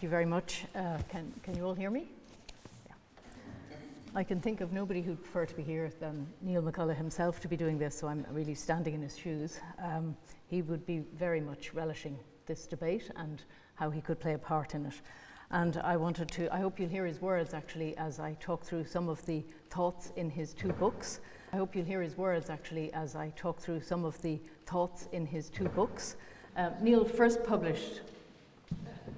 Thank you very much. Can you all hear me? Yeah. I can think of nobody who'd prefer to be here than Neil McCullough himself to be doing this, so I'm really standing in his shoes. He would be very much relishing this debate and how he could play a part in it. And I hope you'll hear his words actually as I talk through some of the thoughts in his two books. Neil first published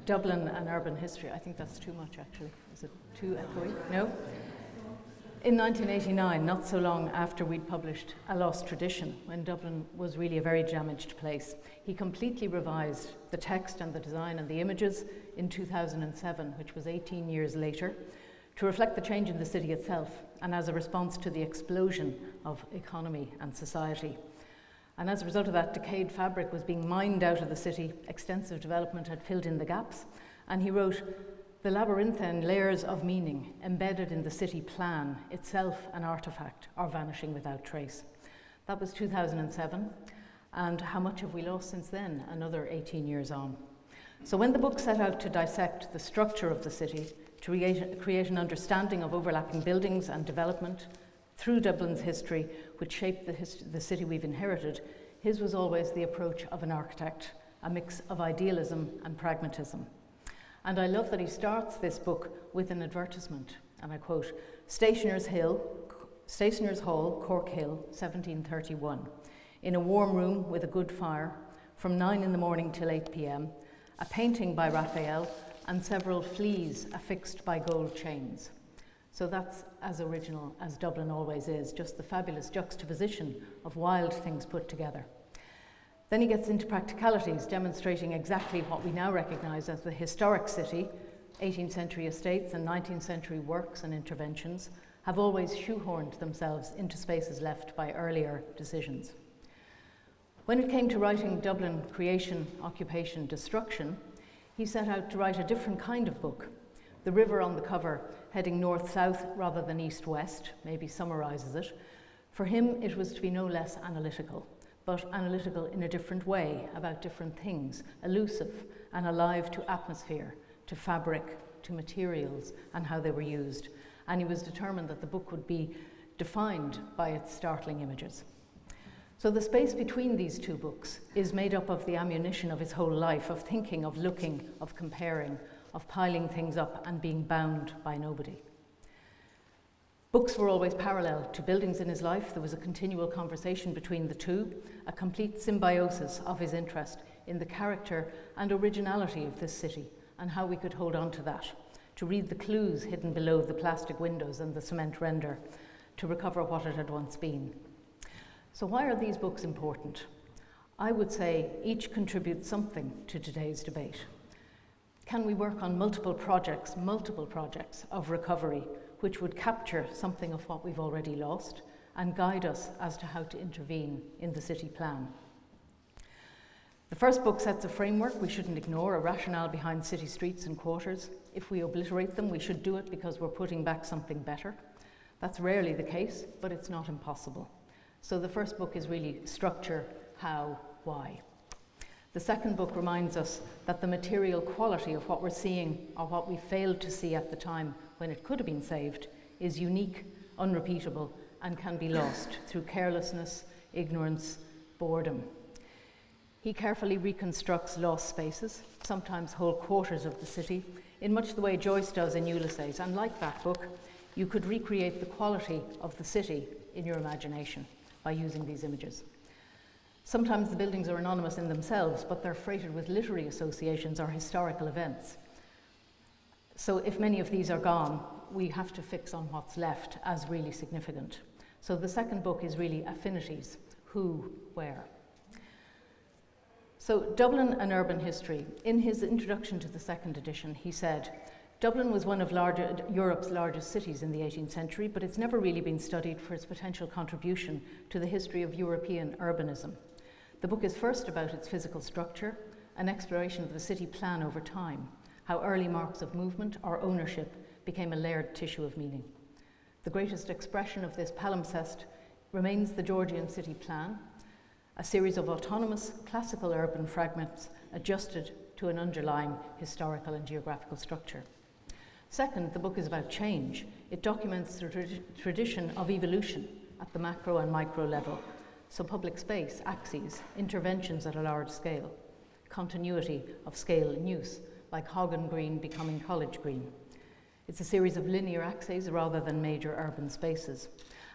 Dublin and Urban History. I think that's too much actually. Is it too echoey? No? In 1989, not so long after we'd published A Lost Tradition, when Dublin was really a very damaged place, he completely revised the text and the design and the images in 2007, which was 18 years later, to reflect the change in the city itself and as a response to the explosion of economy and society. And as a result of that, decayed fabric was being mined out of the city, extensive development had filled in the gaps, and he wrote, "The labyrinthine layers of meaning embedded in the city plan, itself an artifact, are vanishing without trace." That was 2007, and how much have we lost since then? Another 18 years on. So when the book set out to dissect the structure of the city, to create an understanding of overlapping buildings and development through Dublin's history, which shaped the city we've inherited, his was always the approach of an architect, a mix of idealism and pragmatism. And I love that he starts this book with an advertisement, and I quote, Stationers' Hall, Cork Hill, 1731. In a warm room with a good fire, from 9 in the morning till 8 p.m, a painting by Raphael, and several fleas affixed by gold chains. So that's as original as Dublin always is, just the fabulous juxtaposition of wild things put together. Then he gets into practicalities, demonstrating exactly what we now recognise as the historic city. 18th century estates and 19th century works and interventions have always shoehorned themselves into spaces left by earlier decisions. When it came to writing Dublin Creation, Occupation, Destruction, he set out to write a different kind of book. The river on the cover, heading north-south rather than east-west, maybe summarises it. For him, it was to be no less analytical, but analytical in a different way, about different things, elusive and alive to atmosphere, to fabric, to materials, and how they were used. And he was determined that the book would be defined by its startling images. So the space between these two books is made up of the ammunition of his whole life, of thinking, of looking, of comparing, of piling things up and being bound by nobody. Books were always parallel to buildings in his life. There was a continual conversation between the two, a complete symbiosis of his interest in the character and originality of this city and how we could hold on to that, to read the clues hidden below the plastic windows and the cement render, to recover what it had once been. So why are these books important? I would say each contributes something to today's debate. Can we work on multiple projects of recovery, which would capture something of what we've already lost and guide us as to how to intervene in the city plan? The first book sets a framework we shouldn't ignore, a rationale behind city streets and quarters. If we obliterate them, we should do it because we're putting back something better. That's rarely the case, but it's not impossible. So the first book is really structure, how, why. The second book reminds us that the material quality of what we're seeing, or what we failed to see at the time when it could have been saved, is unique, unrepeatable, and can be lost through carelessness, ignorance, boredom. He carefully reconstructs lost spaces, sometimes whole quarters of the city, in much the way Joyce does in Ulysses, and like that book, you could recreate the quality of the city in your imagination by using these images. Sometimes the buildings are anonymous in themselves, but they're freighted with literary associations or historical events. So if many of these are gone, we have to fix on what's left as really significant. So the second book is really affinities, who, where. So Dublin and Urban History. In his introduction to the second edition, he said, Dublin was one of Europe's largest cities in the 18th century, but it's never really been studied for its potential contribution to the history of European urbanism. The book is first about its physical structure, an exploration of the city plan over time, how early marks of movement or ownership became a layered tissue of meaning. The greatest expression of this palimpsest remains the Georgian city plan, a series of autonomous classical urban fragments adjusted to to an underlying historical and geographical structure. Second, the book is about change. It documents the tradition of evolution at the macro and micro level. So public space, axes, interventions at a large scale, continuity of scale and use, like Hogan Green becoming College Green. It's a series of linear axes rather than major urban spaces.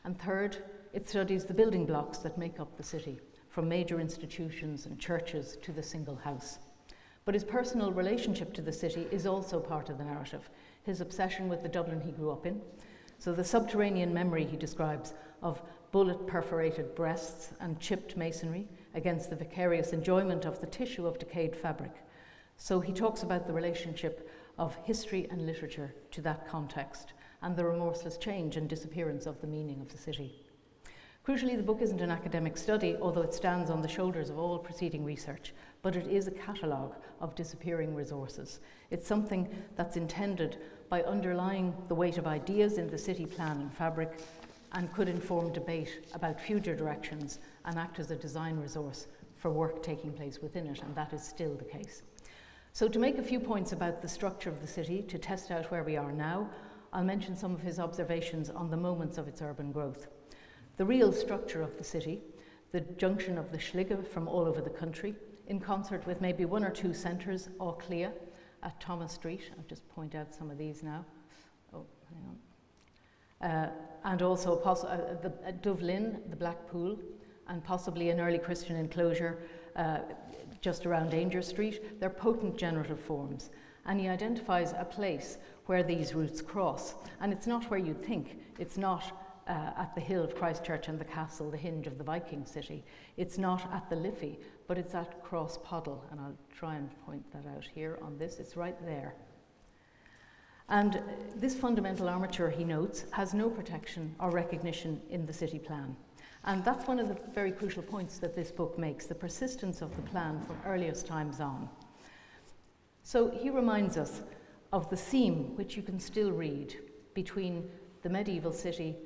And third, it studies the building blocks that make up the city, from major institutions and churches to the single house. But his personal relationship to the city is also part of the narrative. His obsession with the Dublin he grew up in. So the subterranean memory he describes of bullet-perforated breasts and chipped masonry against the vicarious enjoyment of the tissue of decayed fabric. So he talks about the relationship of history and literature to that context and the remorseless change and disappearance of the meaning of the city. Crucially, the book isn't an academic study, although it stands on the shoulders of all preceding research, but it is a catalogue of disappearing resources. It's something that's intended by underlying the weight of ideas in the city plan and fabric, and could inform debate about future directions and act as a design resource for work taking place within it, and that is still the case. So to make a few points about the structure of the city, to test out where we are now, I'll mention some of his observations on the moments of its urban growth. The real structure of the city, the junction of the Schlige from all over the country, in concert with maybe one or two centres, Auchlia at Thomas Street. I'll just point out some of these now. Oh, hang on. And also the Dublin, the Black Pool, and possibly an early Christian enclosure just around Danger Street. They're potent generative forms. And he identifies a place where these routes cross. And it's not where you think. It's not at the hill of Christchurch and the castle, the hinge of the Viking city. It's not at the Liffey, but it's at Cross Poddle, and I'll try and point that out here on this. It's right there. And this fundamental armature, he notes, has no protection or recognition in the city plan. And that's one of the very crucial points that this book makes, the persistence of the plan from earliest times on. So he reminds us of the seam, which you can still read, between the medieval city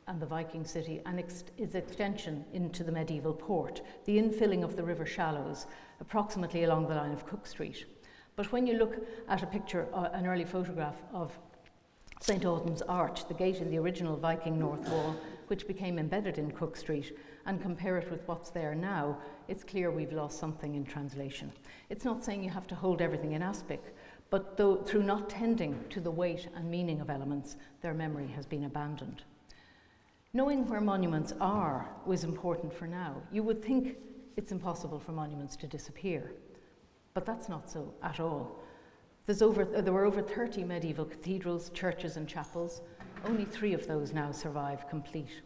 and the Viking city, and its extension into the medieval port, the infilling of the river shallows, approximately along the line of Cook Street. But when you look at a picture, an early photograph of St. Autumn's Arch, the gate in the original Viking North Wall, which became embedded in Cook Street, and compare it with what's there now, it's clear we've lost something in translation. It's not saying you have to hold everything in aspic, but through not tending to the weight and meaning of elements, their memory has been abandoned. Knowing where monuments are was important for now. You would think it's impossible for monuments to disappear, but that's not so at all. There were over 30 medieval cathedrals, churches and chapels. Only 3 of those now survive complete.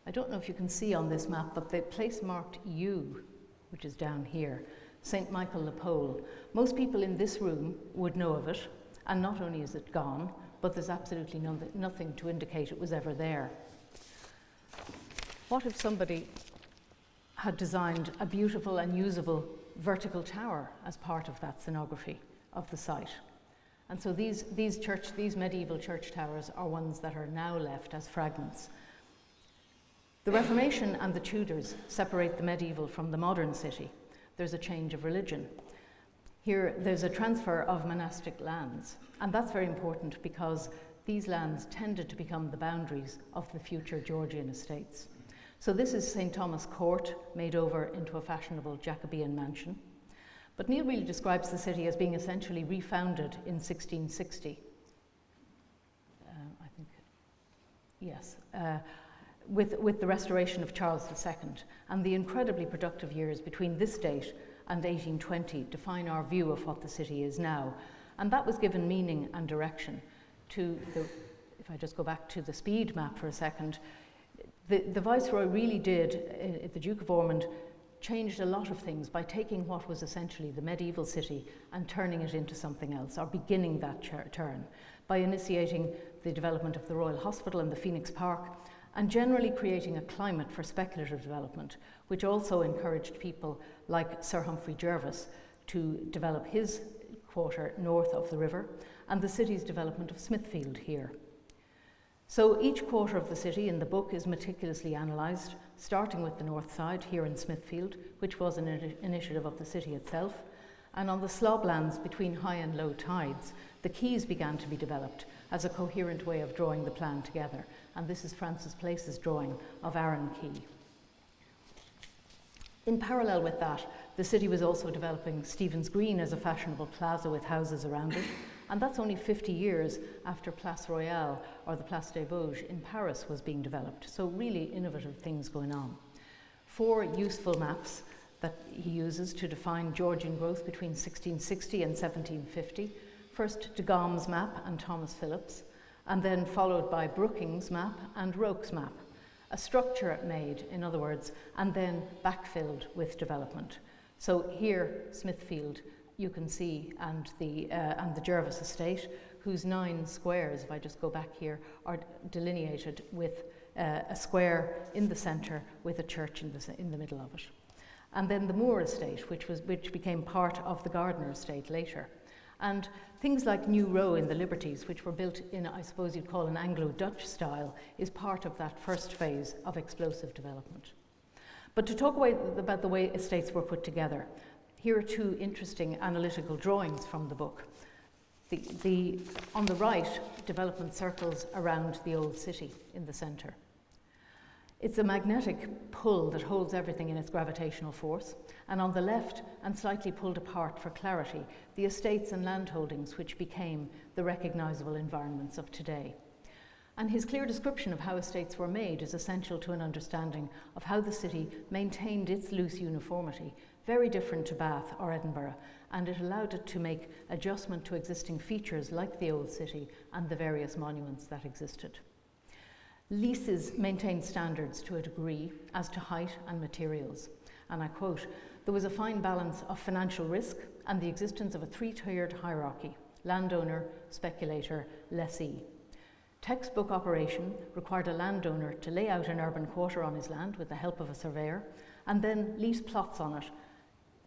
I don't know if you can see on this map, but the place marked U, which is down here, St. Michael le Pole. Most people in this room would know of it, and not only is it gone, but there's absolutely nothing to indicate it was ever there. What if somebody had designed a beautiful and usable vertical tower as part of that scenography of the site? And so these medieval church towers are ones that are now left as fragments. The Reformation and the Tudors separate the medieval from the modern city. There's a change of religion. Here, there's a transfer of monastic lands, and that's very important because these lands tended to become the boundaries of the future Georgian estates. So this is St. Thomas Court, made over into a fashionable Jacobean mansion. But Neil really describes the city as being essentially refounded in 1660. With the restoration of Charles II, and the incredibly productive years between this date and 1820 define our view of what the city is now. And that was given meaning and direction to if I just go back to the speed map for a second, the Viceroy really did, the Duke of Ormond, changed a lot of things by taking what was essentially the medieval city and turning it into something else, or beginning that turn, by initiating the development of the Royal Hospital and the Phoenix Park, and generally creating a climate for speculative development, which also encouraged people like Sir Humphrey Jervis to develop his quarter north of the river, and the city's development of Smithfield here. So each quarter of the city in the book is meticulously analysed, starting with the north side here in Smithfield, which was an initiative of the city itself, And on the sloblands between high and low tides, the quays began to be developed as a coherent way of drawing the plan together. And this is Francis Place's drawing of Arran Quay. In parallel with that, the city was also developing Stephen's Green as a fashionable plaza with houses around it. And that's only 50 years after Place Royale, or the Place des Vosges in Paris, was being developed. So really innovative things going on. 4 useful maps that he uses to define Georgian growth between 1660 and 1750. First, de Gam's map and Thomas Phillips, and then followed by Brooking's map and Roke's map. A structure made, in other words, and then backfilled with development. So here, Smithfield, you can see, and the Jervis estate, whose 9 squares, if I just go back here, are delineated with a square in the centre with a church in the middle of it. And then the Moore estate, which became part of the Gardner estate later. And things like New Row in the Liberties, which were built in, I suppose you'd call an Anglo-Dutch style, is part of that first phase of explosive development. But to talk about the way estates were put together, here are 2 interesting analytical drawings from the book. On the right, development circles around the old city in the centre. It's a magnetic pull that holds everything in its gravitational force, and on the left, and slightly pulled apart for clarity, the estates and landholdings which became the recognisable environments of today. And his clear description of how estates were made is essential to an understanding of how the city maintained its loose uniformity, very different to Bath or Edinburgh, and it allowed it to make adjustment to existing features like the old city and the various monuments that existed. Leases maintained standards to a degree as to height and materials. And I quote, "There was a fine balance of financial risk and the existence of a 3-tiered hierarchy: landowner, speculator, lessee. Textbook operation required a landowner to lay out an urban quarter on his land with the help of a surveyor, and then lease plots on it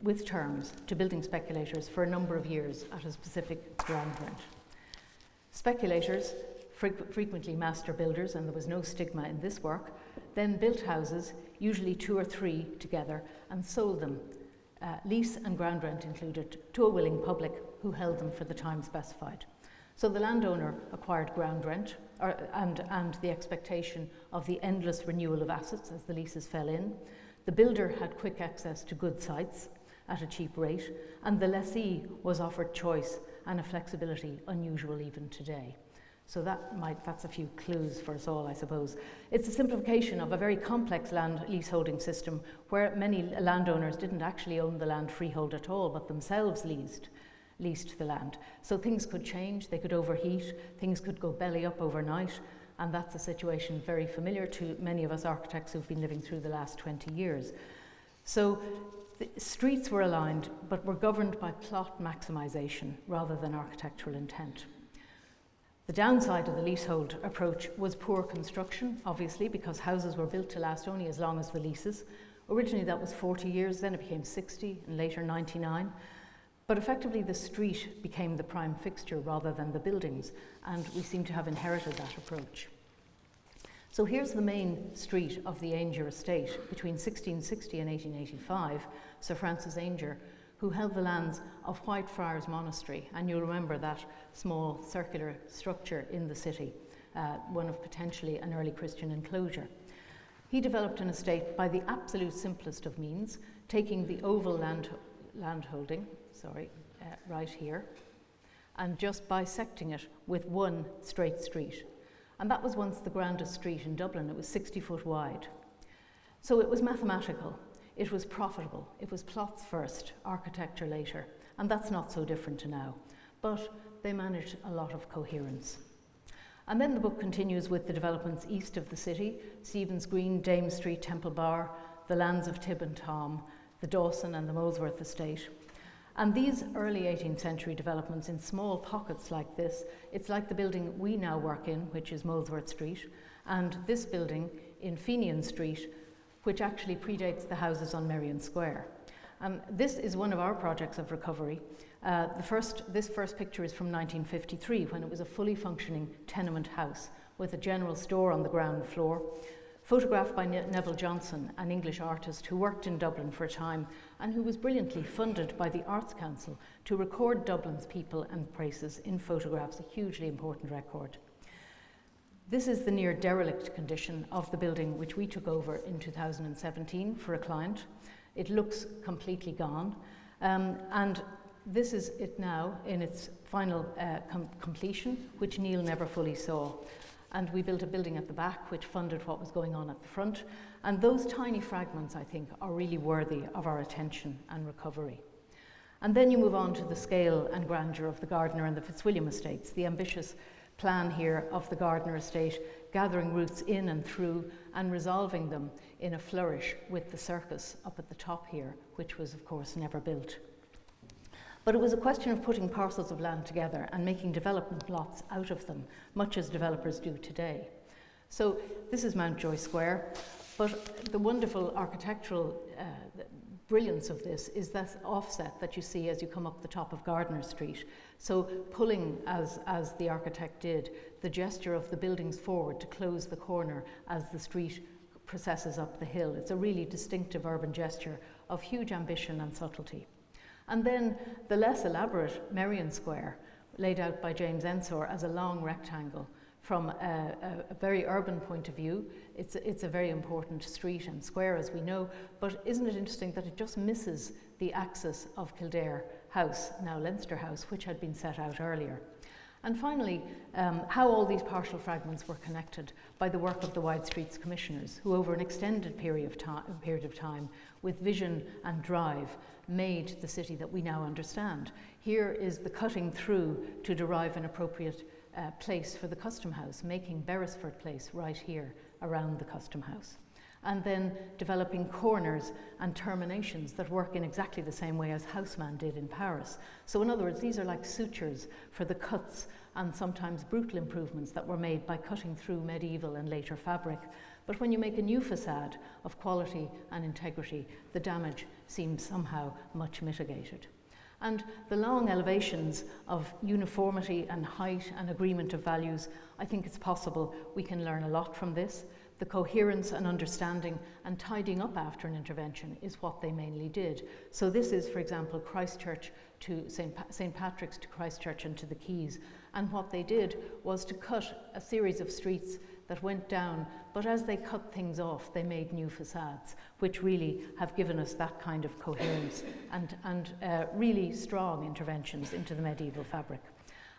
with terms to building speculators for a number of years at a specific ground rent. Speculators, frequently master builders, and there was no stigma in this work, then built houses, usually 2 or 3 together, and sold them, lease and ground rent included, to a willing public who held them for the time specified. So the landowner acquired ground rent and the expectation of the endless renewal of assets as the leases fell in. The builder had quick access to good sites at a cheap rate, and the lessee was offered choice and a flexibility unusual even today. So that's a few clues for us all, I suppose. It's a simplification of a very complex land leaseholding system where many landowners didn't actually own the land freehold at all, but themselves leased the land. So things could change, they could overheat, things could go belly up overnight, and that's a situation very familiar to many of us architects who've been living through the last 20 years. So the streets were aligned, but were governed by plot maximisation rather than architectural intent. The downside of the leasehold approach was poor construction, obviously, because houses were built to last only as long as the leases. Originally that was 40 years, then it became 60, and later 99. But effectively the street became the prime fixture rather than the buildings, and we seem to have inherited that approach. So here's the main street of the Ainger estate. Between 1660 and 1885, Sir Francis Ainger, who held the lands of Whitefriars Monastery, and you'll remember that small circular structure in the city, one of potentially an early Christian enclosure. He developed an estate by the absolute simplest of means, taking the oval landholding, right here, and just bisecting it with one straight street. And that was once the grandest street in Dublin. It was 60 foot wide. So it was mathematical. It was profitable. It was plots first, architecture later. And that's not so different to now. But they managed a lot of coherence. And then the book continues with the developments east of the city: Stephen's Green, Dame Street, Temple Bar, the lands of Tib and Tom, the Dawson and the Molesworth estate. And these early 18th century developments in small pockets like this, it's like the building we now work in, which is Molesworth Street, and this building in Fenian Street, which actually predates the houses on Merrion Square. And this is one of our projects of recovery. This first picture is from 1953, when it was a fully functioning tenement house with a general store on the ground floor, photographed by Neville Johnson, an English artist who worked in Dublin for a time and who was brilliantly funded by the Arts Council to record Dublin's people and places in photographs, a hugely important record. This is the near derelict condition of the building which we took over in 2017 for a client. It looks completely gone, and this is it now in its final completion, which Neil never fully saw. And we built a building at the back which funded what was going on at the front. And those tiny fragments, I think, are really worthy of our attention and recovery. And then you move on to the scale and grandeur of the Gardiner and the Fitzwilliam estates, the ambitious plan here of the Gardiner estate, gathering roots in and through and resolving them in a flourish with the circus up at the top here, which was, of course, never built. But it was a question of putting parcels of land together and making development lots out of them, much as developers do today. So this is Mountjoy Square, but the wonderful architectural brilliance of this is that offset that you see as you come up the top of Gardiner Street. So pulling, as the architect did, the gesture of the buildings forward to close the corner as the street processes up the hill. It's a really distinctive urban gesture of huge ambition and subtlety. And then the less elaborate Merrion Square, laid out by James Ensor as a long rectangle. From a very urban point of view, it's a very important street and square, as we know, but isn't it interesting that it just misses the axis of Kildare House, now Leinster House, which had been set out earlier. And finally, how all these partial fragments were connected by the work of the Wide Streets Commissioners, who over an extended period of time, with vision and drive, made the city that we now understand. Here is the cutting through to derive an appropriate place for the Custom House, making Beresford Place right here around the Custom House. And then developing corners and terminations that work in exactly the same way as Haussmann did in Paris. So in other words, these are like sutures for the cuts and sometimes brutal improvements that were made by cutting through medieval and later fabric. But when you make a new facade of quality and integrity, the damage seems somehow much mitigated. And the long elevations of uniformity and height and agreement of values, I think it's possible we can learn a lot from this. The coherence and understanding and tidying up after an intervention is what they mainly did. So this is, for example, Christchurch to St. Patrick's to Christchurch and to the Quays. And what they did was to cut a series of streets that went down, but as they cut things off, they made new facades, which really have given us that kind of coherence and really strong interventions into the medieval fabric.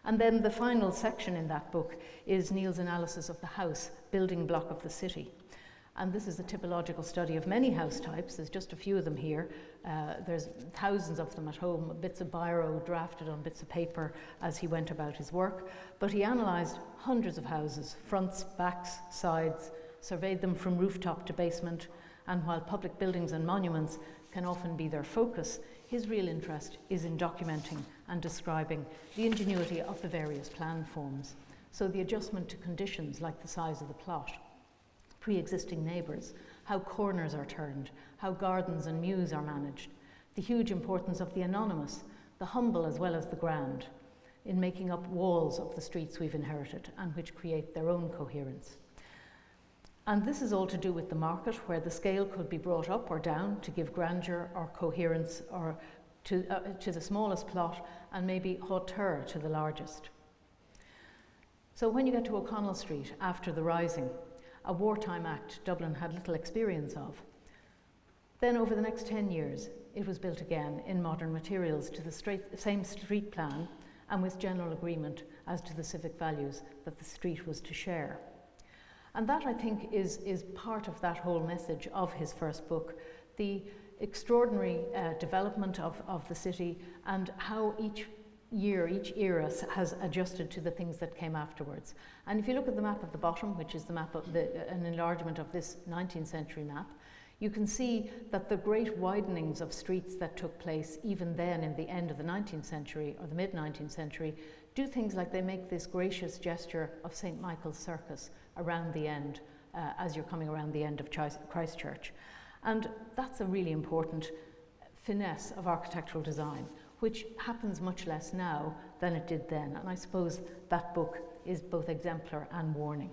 And then the final section in that book is Neil's analysis of the house, building block of the city. And this is a typological study of many house types. There's just a few of them here. There's thousands of them at home, bits of biro drafted on bits of paper as he went about his work. But he analysed hundreds of houses, fronts, backs, sides, surveyed them from rooftop to basement. And while public buildings and monuments can often be their focus, his real interest is in documenting and describing the ingenuity of the various plan forms. So the adjustment to conditions like the size of the plot, pre-existing neighbours, how corners are turned, how gardens and mews are managed, the huge importance of the anonymous, the humble as well as the grand, in making up walls of the streets we've inherited and which create their own coherence. And this is all to do with the market, where the scale could be brought up or down to give grandeur or coherence or to the smallest plot and maybe hauteur to the largest. So when you get to O'Connell Street after the Rising, a wartime act Dublin had little experience of, then over the next 10 years it was built again in modern materials to the same street plan and with general agreement as to the civic values that the street was to share. And that, I think, is part of that whole message of his first book, the extraordinary development of the city and how each year, each era has adjusted to the things that came afterwards. And if you look at the map at the bottom, which is the map of an enlargement of this 19th century map, you can see that the great widenings of streets that took place even then in the end of the 19th century or the mid-19th century do things like they make this gracious gesture of St. Michael's Circus around the end as you're coming around the end of Christchurch. And that's a really important finesse of architectural design, which happens much less now than it did then. And I suppose that book is both exemplar and warning.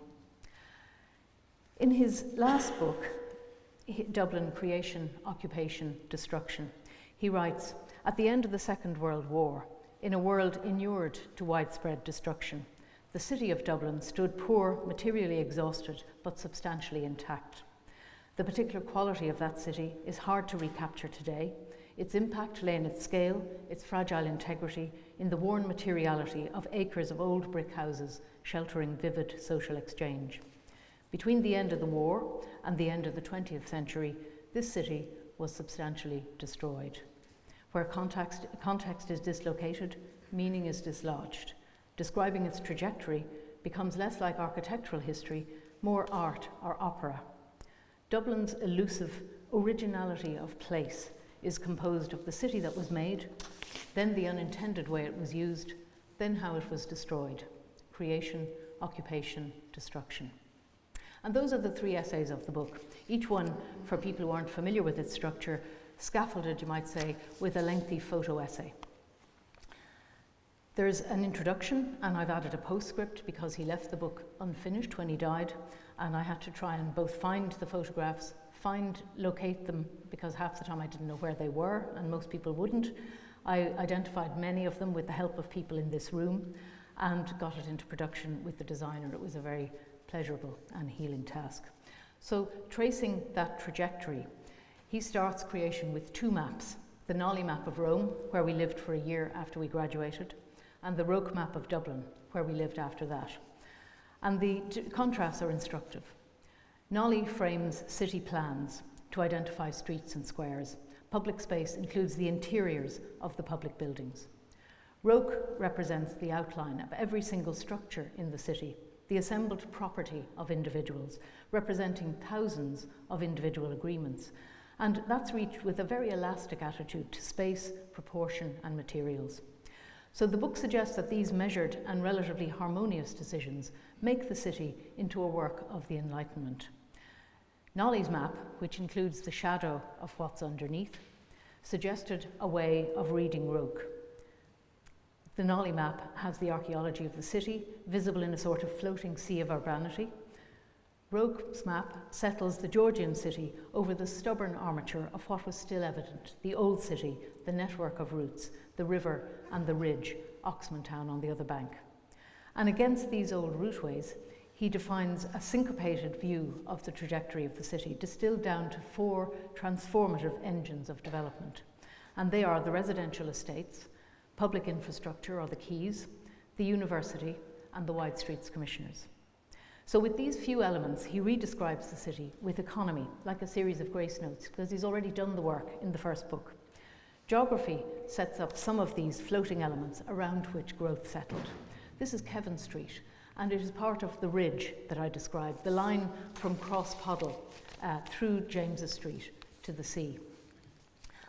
In his last book, Dublin, Creation, Occupation, Destruction, he writes, "At the end of the Second World War, in a world inured to widespread destruction, the city of Dublin stood poor, materially exhausted, but substantially intact. The particular quality of that city is hard to recapture today. Its impact lay in its scale, its fragile integrity, in the worn materiality of acres of old brick houses sheltering vivid social exchange. Between the end of the war and the end of the 20th century, this city was substantially destroyed. Where context is dislocated, meaning is dislodged. Describing its trajectory becomes less like architectural history, more art or opera. Dublin's elusive originality of place is composed of the city that was made, then the unintended way it was used, then how it was destroyed. Creation, occupation, destruction." And those are the three essays of the book, each one, for people who aren't familiar with its structure, scaffolded, you might say, with a lengthy photo essay. There's an introduction, and I've added a postscript because he left the book unfinished when he died, and I had to try and both find the photographs, locate them, because half the time I didn't know where they were, and most people wouldn't. I identified many of them with the help of people in this room, and got it into production with the designer. It was a very pleasurable and healing task. So, tracing that trajectory, he starts creation with two maps: the Nolly map of Rome, where we lived for a year after we graduated, and the Roke map of Dublin, where we lived after that. And the contrasts are instructive. Nolly frames city plans to identify streets and squares. Public space includes the interiors of the public buildings. Roke represents the outline of every single structure in the city, the assembled property of individuals, representing thousands of individual agreements. And that's reached with a very elastic attitude to space, proportion, and materials. So the book suggests that these measured and relatively harmonious decisions make the city into a work of the Enlightenment. Nolly's map, which includes the shadow of what's underneath, suggested a way of reading Roke. The Nolly map has the archaeology of the city, visible in a sort of floating sea of urbanity. Roke's map settles the Georgian city over the stubborn armature of what was still evident: the old city, the network of routes, the river and the ridge, Oxman Town on the other bank. And against these old routeways, he defines a syncopated view of the trajectory of the city, distilled down to four transformative engines of development. And they are the residential estates, public infrastructure or the quays, the university, and the wide streets commissioners. So with these few elements, he redescribes the city with economy, like a series of grace notes, because he's already done the work in the first book. Geography sets up some of these floating elements around which growth settled. This is Kevin Street, and it is part of the ridge that I described, the line from Cross Poddle through James's Street to the sea.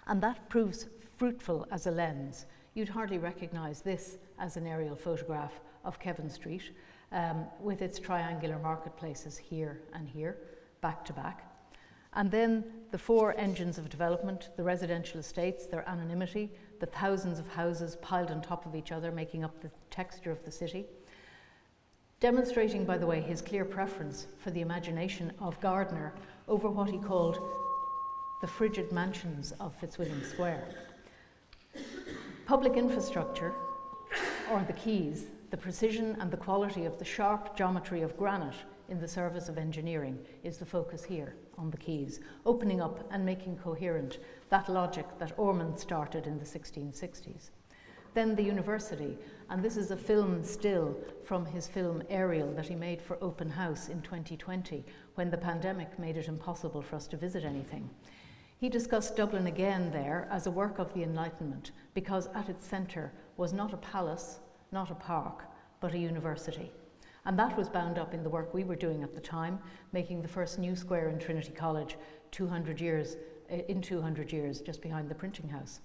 And that proves fruitful as a lens. You'd hardly recognise this as an aerial photograph of Kevin Street, with its triangular marketplaces here and here, back to back. And then the four engines of development, the residential estates, their anonymity, the thousands of houses piled on top of each other, making up the texture of the city. Demonstrating, by the way, his clear preference for the imagination of Gardner over what he called the frigid mansions of Fitzwilliam Square. Public infrastructure, or the quays, the precision and the quality of the sharp geometry of granite in the service of engineering is the focus here on the quays, opening up and making coherent that logic that Ormond started in the 1660s. Then the university, and this is a film still from his film Aerial that he made for Open House in 2020, when the pandemic made it impossible for us to visit anything. He discussed Dublin again there as a work of the Enlightenment, because at its centre was not a palace, not a park, but a university. And that was bound up in the work we were doing at the time, making the first new square in Trinity College 200 years, just behind the printing house.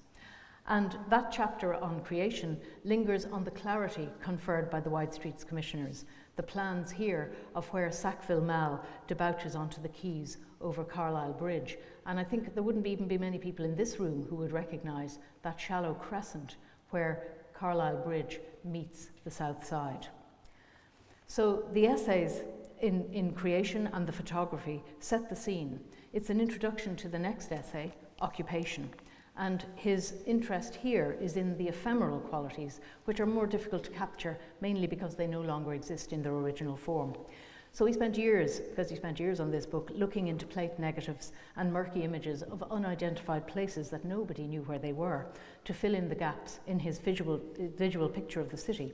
And that chapter on creation lingers on the clarity conferred by the Wide Streets Commissioners, the plans here of where Sackville Mall debouches onto the quays over Carlisle Bridge. And I think there wouldn't even be many people in this room who would recognise that shallow crescent where Carlisle Bridge meets the south side. So the essays in creation and the photography, set the scene. It's an introduction to the next essay, Occupation. And his interest here is in the ephemeral qualities, which are more difficult to capture, mainly because they no longer exist in their original form. So he spent years, because he spent years on this book, looking into plate negatives and murky images of unidentified places that nobody knew where they were, to fill in the gaps in his visual picture of the city.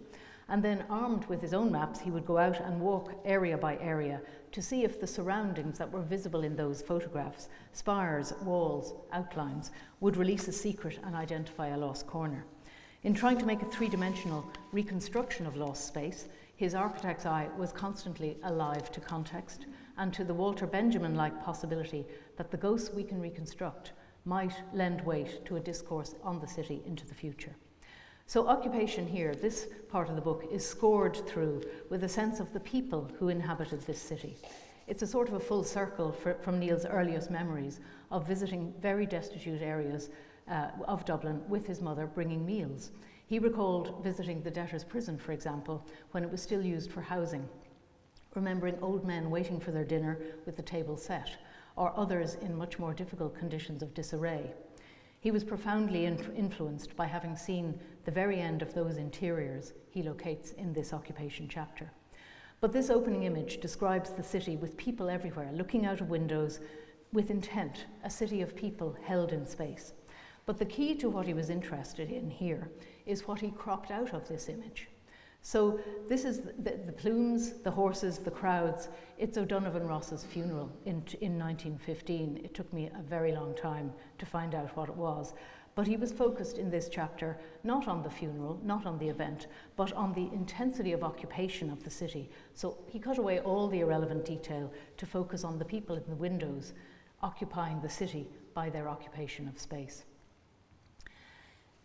And then, armed with his own maps, he would go out and walk area by area to see if the surroundings that were visible in those photographs, spires, walls, outlines, would release a secret and identify a lost corner. In trying to make a three-dimensional reconstruction of lost space, his architect's eye was constantly alive to context and to the Walter Benjamin-like possibility that the ghosts we can reconstruct might lend weight to a discourse on the city into the future. So Occupation here, this part of the book, is scored through with a sense of the people who inhabited this city. It's a sort of a full circle from Neil's earliest memories of visiting very destitute areas of Dublin with his mother bringing meals. He recalled visiting the debtors' prison, for example, when it was still used for housing, remembering old men waiting for their dinner with the table set, or others in much more difficult conditions of disarray. He was profoundly influenced by having seen the very end of those interiors he locates in this Occupation chapter. But this opening image describes the city with people everywhere, looking out of windows with intent, a city of people held in space. But the key to what he was interested in here is what he cropped out of this image. So this is the plumes, the horses, the crowds. It's O'Donovan Ross's funeral in 1915. It took me a very long time to find out what it was. But he was focused in this chapter not on the funeral, not on the event, but on the intensity of occupation of the city. So he cut away all the irrelevant detail to focus on the people in the windows occupying the city by their occupation of space.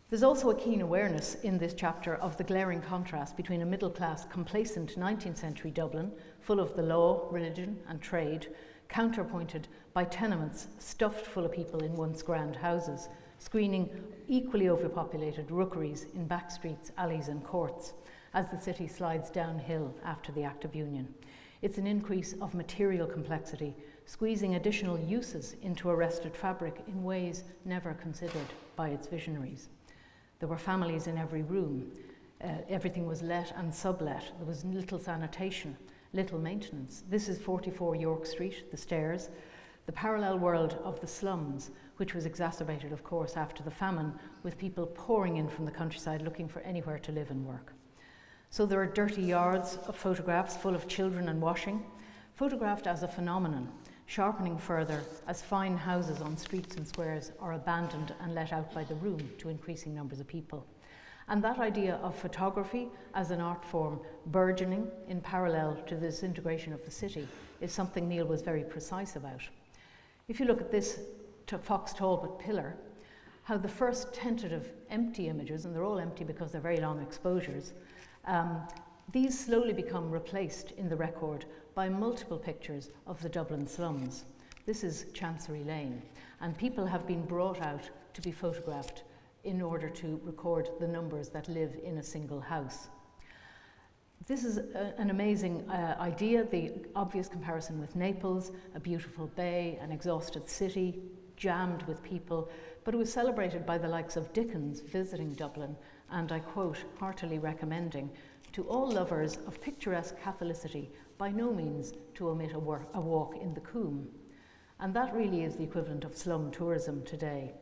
There's also a keen awareness in this chapter of the glaring contrast between a middle-class, complacent 19th century Dublin, full of the law, religion and trade, counterpointed by tenements stuffed full of people in once grand houses, screening equally overpopulated rookeries in back streets, alleys and courts, as the city slides downhill after the Act of Union. It's an increase of material complexity, squeezing additional uses into arrested fabric in ways never considered by its visionaries. There were families in every room. Everything was let and sublet. There was little sanitation, little maintenance. This is 44 York Street, the stairs, the parallel world of the slums, which was exacerbated, of course, after the famine, with people pouring in from the countryside looking for anywhere to live and work. So there are dirty yards of photographs full of children and washing, photographed as a phenomenon, sharpening further as fine houses on streets and squares are abandoned and let out by the room to increasing numbers of people. And that idea of photography as an art form burgeoning in parallel to the disintegration of the city is something Neil was very precise about. If you look at this Fox Talbot pillar, how the first tentative empty images, and they're all empty because they're very long exposures, these slowly become replaced in the record by multiple pictures of the Dublin slums. This is Chancery Lane, and people have been brought out to be photographed in order to record the numbers that live in a single house. This is an amazing idea, the obvious comparison with Naples, a beautiful bay, an exhausted city, jammed with people, but it was celebrated by the likes of Dickens visiting Dublin, and I quote, heartily recommending, "To all lovers of picturesque Catholicity, by no means to omit a walk in the Coombe." And that really is the equivalent of slum tourism today.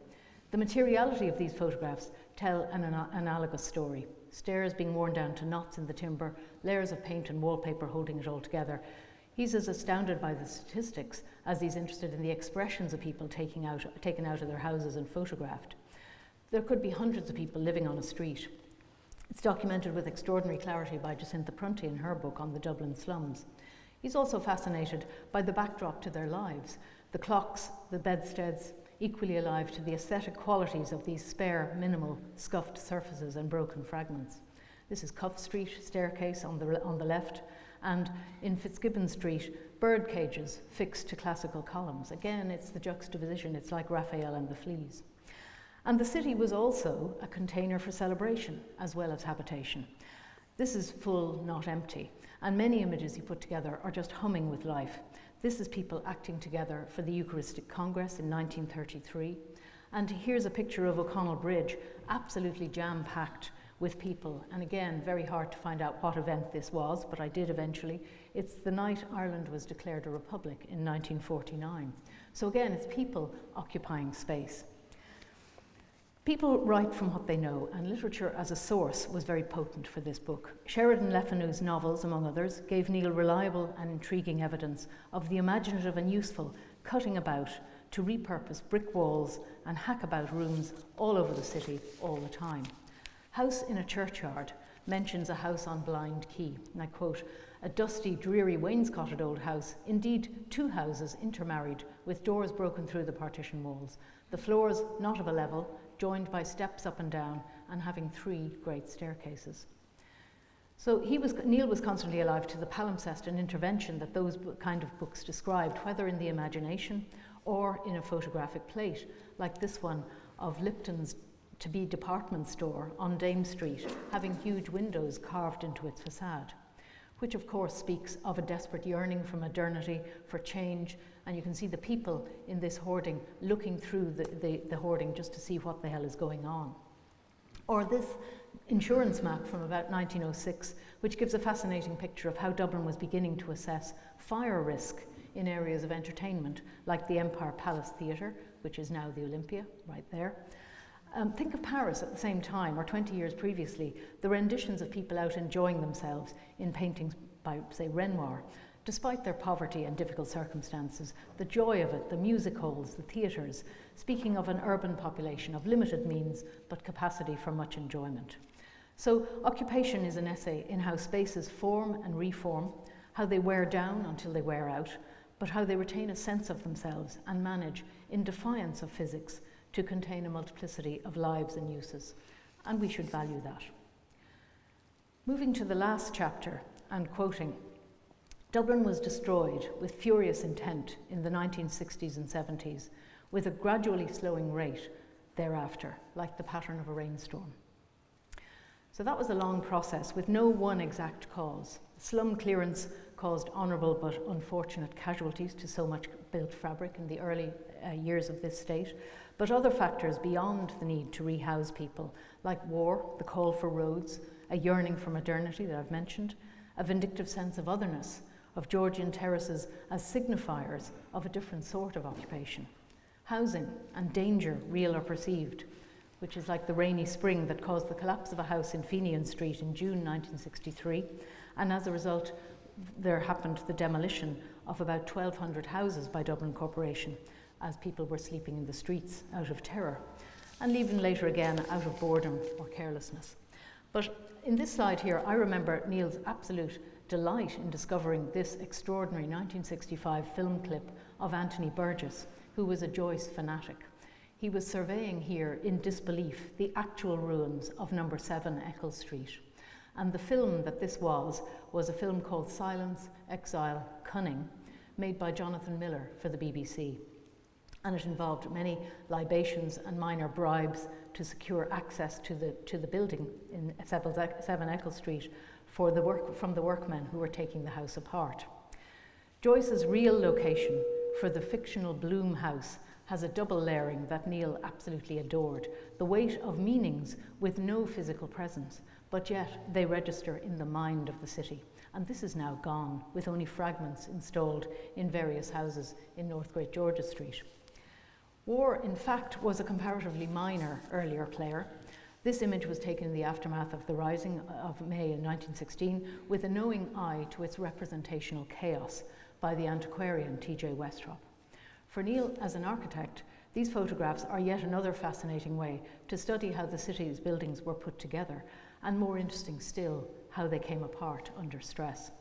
The materiality of these photographs tell an analogous story. Stairs being worn down to knots in the timber, layers of paint and wallpaper holding it all together. He's as astounded by the statistics as he's interested in the expressions of people taken out of their houses and photographed. There could be hundreds of people living on a street. It's documented with extraordinary clarity by Jacinta Prunty in her book on the Dublin slums. He's also fascinated by the backdrop to their lives, the clocks, the bedsteads, equally alive to the aesthetic qualities of these spare, minimal, scuffed surfaces and broken fragments. This is Cuff Street staircase on the left, and in Fitzgibbon Street, bird cages fixed to classical columns. Again, it's the juxtaposition, it's like Raphael and the Fleas. And the city was also a container for celebration as well as habitation. This is full, not empty, and many images he put together are just humming with life. This is people acting together for the Eucharistic Congress in 1933, and here's a picture of O'Connell Bridge, absolutely jam-packed with people, and again, very hard to find out what event this was, but I did eventually. It's the night Ireland was declared a republic in 1949. So again, it's people occupying space. People write from what they know, and literature as a source was very potent for this book. Sheridan Le Fanu's novels, among others, gave Neil reliable and intriguing evidence of the imaginative and useful cutting about to repurpose brick walls and hack about rooms all over the city all the time. House in a Churchyard mentions a house on Blind Quay, and I quote, "A dusty, dreary, wainscoted old house, indeed 2 houses intermarried, with doors broken through the partition walls, the floors not of a level, joined by steps up and down, and having 3 great staircases." So Neil was constantly alive to the palimpsest and intervention that those kind of books described, whether in the imagination or in a photographic plate, like this one of Lipton's to-be department store on Dame Street, having huge windows carved into its facade, which of course speaks of a desperate yearning for modernity, for change, and you can see the people in this hoarding looking through the hoarding just to see what the hell is going on. Or this insurance map from about 1906, which gives a fascinating picture of how Dublin was beginning to assess fire risk in areas of entertainment, like the Empire Palace Theatre, which is now the Olympia, right there. Think of Paris at the same time, or 20 years previously, the renditions of people out enjoying themselves in paintings by, say, Renoir. Despite their poverty and difficult circumstances, the joy of it, the music halls, the theatres, speaking of an urban population of limited means, but capacity for much enjoyment. So occupation is an essay in how spaces form and reform, how they wear down until they wear out, but how they retain a sense of themselves and manage, in defiance of physics, to contain a multiplicity of lives and uses, and we should value that. Moving to the last chapter, and quoting, "Dublin was destroyed with furious intent in the 1960s and 70s, with a gradually slowing rate thereafter, like the pattern of a rainstorm." So that was a long process with no one exact cause. Slum clearance caused honourable but unfortunate casualties to so much built fabric in the early years of this state, but other factors beyond the need to rehouse people, like war, the call for roads, a yearning for modernity that I've mentioned, a vindictive sense of otherness, of Georgian terraces as signifiers of a different sort of occupation, housing and danger, real or perceived, which is like the rainy spring that caused the collapse of a house in Fenian Street in June 1963, and as a result there happened the demolition of about 1,200 houses by Dublin Corporation, as people were sleeping in the streets out of terror, and even later again out of boredom or carelessness. But in this slide here, I remember Neil's absolute delight in discovering this extraordinary 1965 film clip of Anthony Burgess, who was a Joyce fanatic. He was surveying here in disbelief the actual ruins of number 7 Eccles Street. And the film that this was a film called Silence, Exile, Cunning, made by Jonathan Miller for the BBC. And it involved many libations and minor bribes to secure access to the building in 7 Eccles Street from the workmen who were taking the house apart. Joyce's real location for the fictional Bloom House has a double layering that Neil absolutely adored, the weight of meanings with no physical presence, but yet they register in the mind of the city. And this is now gone, with only fragments installed in various houses in North Great George's Street. War, in fact, was a comparatively minor earlier player. This image was taken in the aftermath of the Rising of May in 1916 with a knowing eye to its representational chaos by the antiquarian T.J. Westrop. For Neil, as an architect, these photographs are yet another fascinating way to study how the city's buildings were put together, and more interesting still, how they came apart under stress.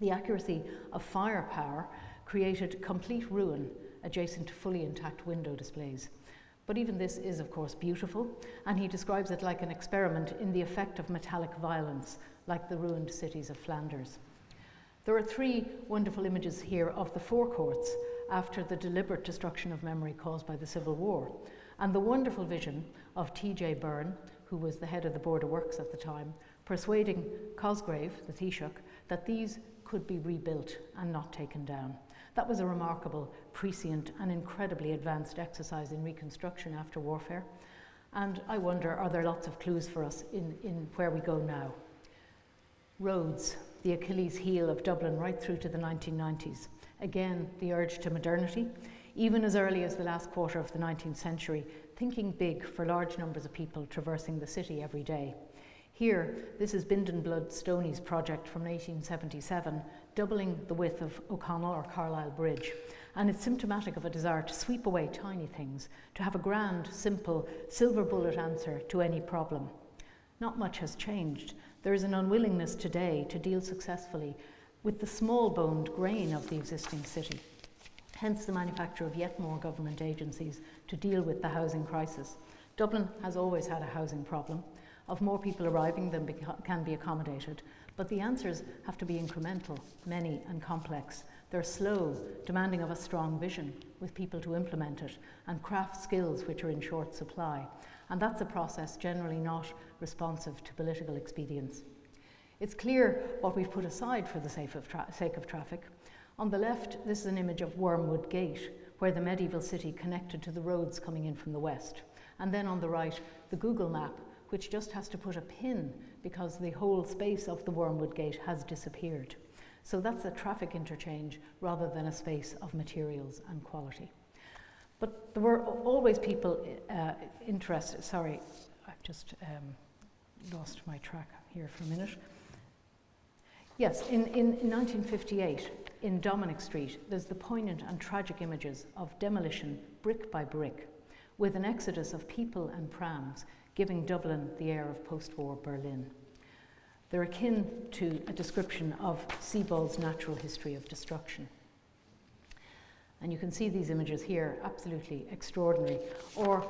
The accuracy of firepower created complete ruin adjacent to fully intact window displays. But even this is, of course, beautiful, and he describes it like an experiment in the effect of metallic violence, like the ruined cities of Flanders. There are 3 wonderful images here of the forecourts after the deliberate destruction of memory caused by the Civil War, and the wonderful vision of T.J. Byrne, who was the head of the Board of Works at the time, persuading Cosgrave, the Taoiseach, that these could be rebuilt and not taken down. That was a remarkable, prescient and incredibly advanced exercise in reconstruction after warfare. And I wonder, are there lots of clues for us in where we go now? Roads, the Achilles heel of Dublin right through to the 1990s. Again, the urge to modernity, even as early as the last quarter of the 19th century, thinking big for large numbers of people traversing the city every day. Here, this is Bindon Blood Stoney's project from 1877, doubling the width of O'Connell or Carlisle Bridge. And it's symptomatic of a desire to sweep away tiny things, to have a grand, simple, silver bullet answer to any problem. Not much has changed. There is an unwillingness today to deal successfully with the small-boned grain of the existing city. Hence the manufacture of yet more government agencies to deal with the housing crisis. Dublin has always had a housing problem, of more people arriving than can be accommodated, but the answers have to be incremental, many and complex. They're slow, demanding of a strong vision with people to implement it, and craft skills which are in short supply. And that's a process generally not responsive to political expedience. It's clear what we've put aside for the sake of traffic. On the left, this is an image of Wormwood Gate, where the medieval city connected to the roads coming in from the west. And then on the right, the Google map, which just has to put a pin because the whole space of the Wormwood Gate has disappeared. So that's a traffic interchange rather than a space of materials and quality. But there were always people interested. Sorry, I've just lost my track here for a minute. Yes, in 1958, in Dominic Street, there's the poignant and tragic images of demolition brick by brick, with an exodus of people and prams, giving Dublin the air of post-war Berlin. They're akin to a description of Sebald's natural history of destruction. And you can see these images here, absolutely extraordinary. Or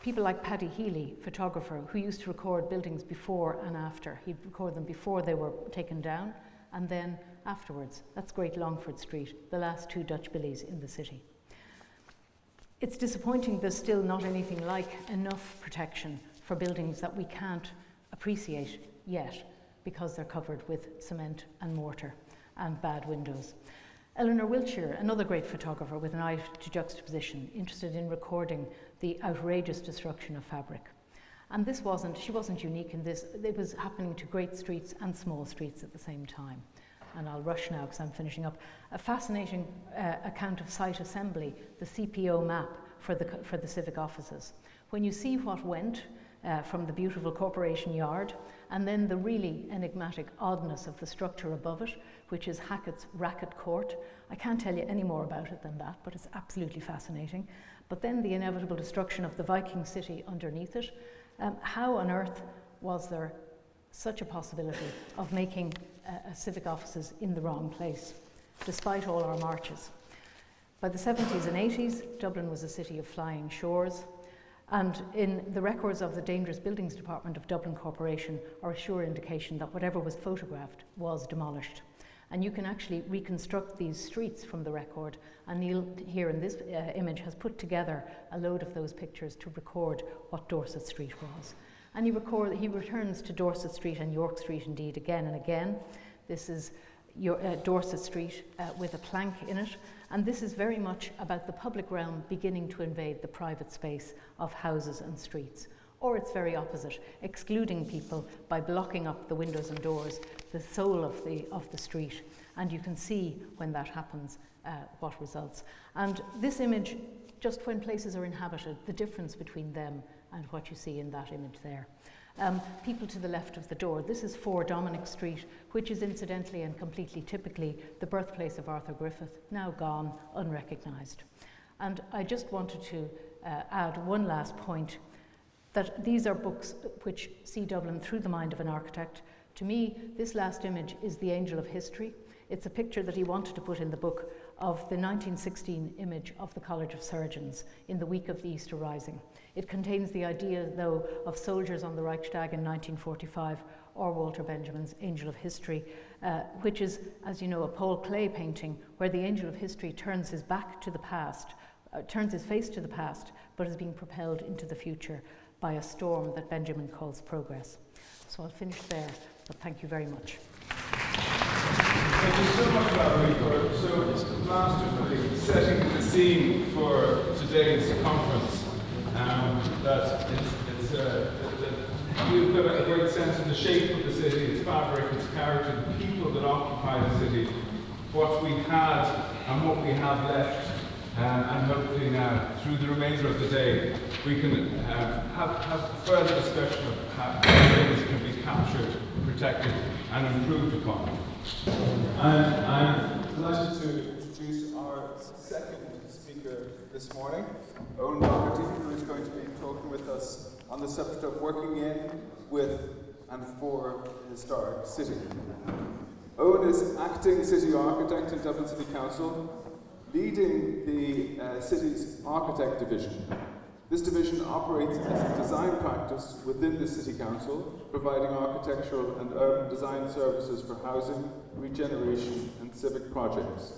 people like Paddy Healy, photographer, who used to record buildings before and after. He'd record them before they were taken down, and then afterwards. That's Great Longford Street, the last two Dutch billies in the city. It's disappointing there's still not anything like enough protection for buildings that we can't appreciate yet because they're covered with cement and mortar and bad windows. Eleanor Wiltshire, another great photographer with an eye to juxtaposition, interested in recording the outrageous destruction of fabric. And she wasn't unique in this. It was happening to great streets and small streets at the same time. And I'll rush now because I'm finishing up. A fascinating account of site assembly, the CPO map for the civic offices. When you see what went from the beautiful corporation yard, and then the really enigmatic oddness of the structure above it, which is Hackett's Racket Court. I can't tell you any more about it than that, but it's absolutely fascinating. But then the inevitable destruction of the Viking city underneath it. How on earth was there such a possibility of making civic offices in the wrong place, despite all our marches? By the 70s and 80s, Dublin was a city of flying shores. And in the records of the Dangerous Buildings Department of Dublin Corporation are a sure indication that whatever was photographed was demolished. And you can actually reconstruct these streets from the record. And Neil, here in this image, has put together a load of those pictures to record what Dorset Street was. And he returns to Dorset Street and York Street indeed again and again. This is Dorset Street with a plank in it. And this is very much about the public realm beginning to invade the private space of houses and streets. Or it's very opposite, excluding people by blocking up the windows and doors, the soul of the street. And you can see when that happens what results. And this image, just when places are inhabited, the difference between them and what you see in that image there. People to the left of the door. This is 4 Dominic Street, which is incidentally and completely typically the birthplace of Arthur Griffith, now gone, unrecognised. And I just wanted to add one last point, that these are books which see Dublin through the mind of an architect. To me, this last image is the angel of history. It's a picture that he wanted to put in the book of the 1916 image of the College of Surgeons in the week of the Easter Rising. It contains the idea, though, of soldiers on the Reichstag in 1945 or Walter Benjamin's Angel of History, which is, as you know, a Paul Klee painting where the Angel of History turns his back to the past, turns his face to the past, but is being propelled into the future by a storm that Benjamin calls progress. So I'll finish there. So thank you very much. Thank you so much, Valerie, for so masterfully setting the scene for today's conference. You've got a great sense of the shape of the city, its fabric, its character, the people that occupy the city, what we had and what we have left. And hopefully now, through the remainder of the day, we can have further discussion of how things can be captured, protected, and improved upon. And I'm delighted to introduce our second speaker this morning, Owen Doherty, who is going to be talking with us on the subject of working in, with, and for a historic city. Owen is acting city architect in Dublin City Council, leading the city's architect division. This division operates as a design practice within the City Council, providing architectural and urban design services for housing, regeneration and civic projects.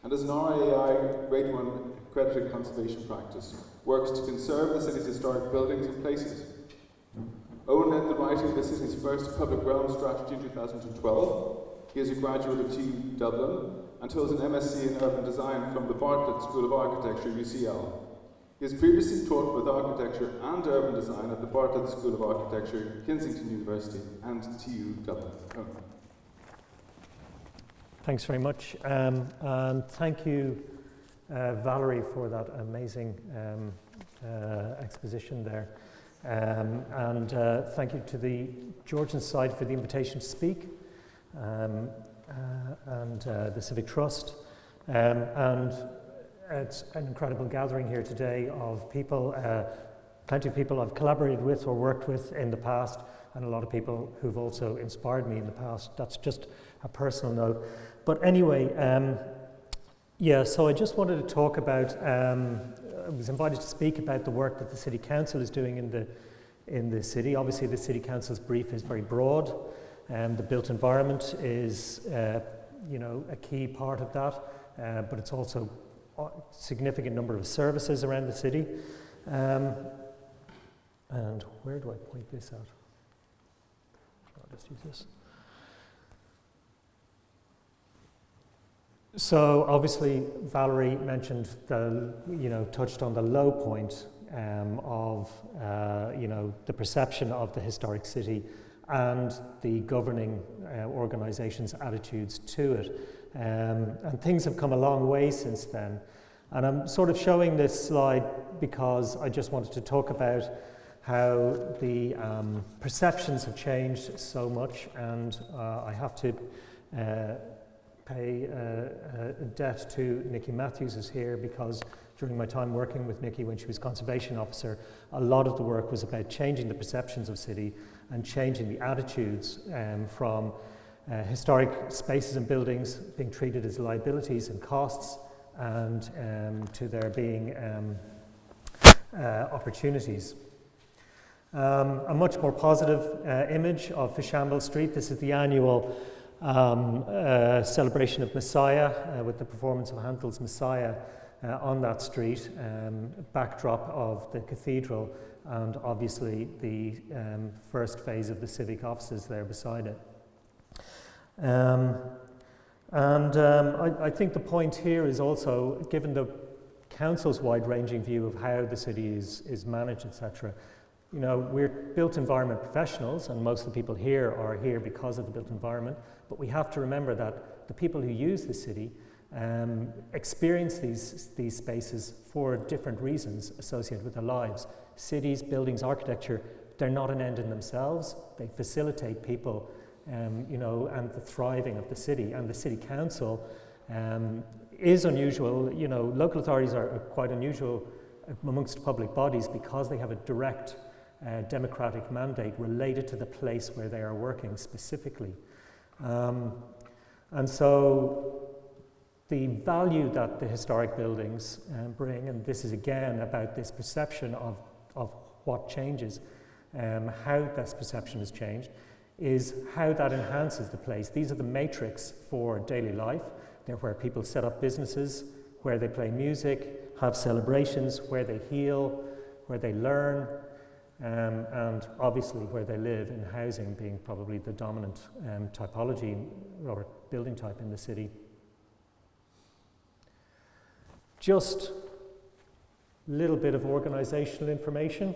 And as an RAI Grade 1 accredited conservation practice, works to conserve the city's historic buildings and places. Owen led the writing of the city's first public realm strategy in 2012. He is a graduate of TU Dublin and holds an MSc in Urban Design from the Bartlett School of Architecture, UCL. He has previously taught both architecture and urban design at the Bartlett School of Architecture, Kensington University, and TU Dublin. Oh. Thanks very much, and thank you, Valerie, for that amazing exposition there. And thank you to the Georgian Society for the invitation to speak, and the Civic Trust. And it's an incredible gathering here today of people, plenty of people I've collaborated with or worked with in the past, and a lot of people who've also inspired me in the past. That's just a personal note. But anyway, so I just wanted to talk about, I was invited to speak about the work that the City Council is doing in the city. Obviously the City Council's brief is very broad, and the built environment is a key part of that, but it's also a significant number of services around the city. And where do I point this out? I'll just use this. So obviously Valerie mentioned touched on the low point of the perception of the historic city and the governing organisations' attitudes to it. And things have come a long way since then. And I'm sort of showing this slide because I just wanted to talk about how the perceptions have changed so much, and I have to pay a debt to Nikki Matthews, who's here, because during my time working with Nikki when she was conservation officer, a lot of the work was about changing the perceptions of city and changing the attitudes from historic spaces and buildings being treated as liabilities and costs, and to there being opportunities. A much more positive image of Fishamble Street. This is the annual celebration of Messiah with the performance of Handel's Messiah on that street, backdrop of the cathedral, and obviously the first phase of the civic offices there beside it. I think the point here is also, given the council's wide-ranging view of how the city is managed, etc. We're built environment professionals, and most of the people here are here because of the built environment, but we have to remember that the people who use the city experience these spaces for different reasons associated with their lives. Cities, buildings, architecture, they're not an end in themselves. They facilitate people and the thriving of the city. And the City Council is unusual. Local authorities are quite unusual amongst public bodies because they have a direct democratic mandate related to the place where they are working specifically. And so the value that the historic buildings bring, and this is again about this perception of what changes, how this perception has changed, is how that enhances the place. These are the matrix for daily life. They're where people set up businesses, where they play music, have celebrations, where they heal, where they learn, and obviously where they live in housing being probably the dominant typology or building type in the city. Just a little bit of organisational information.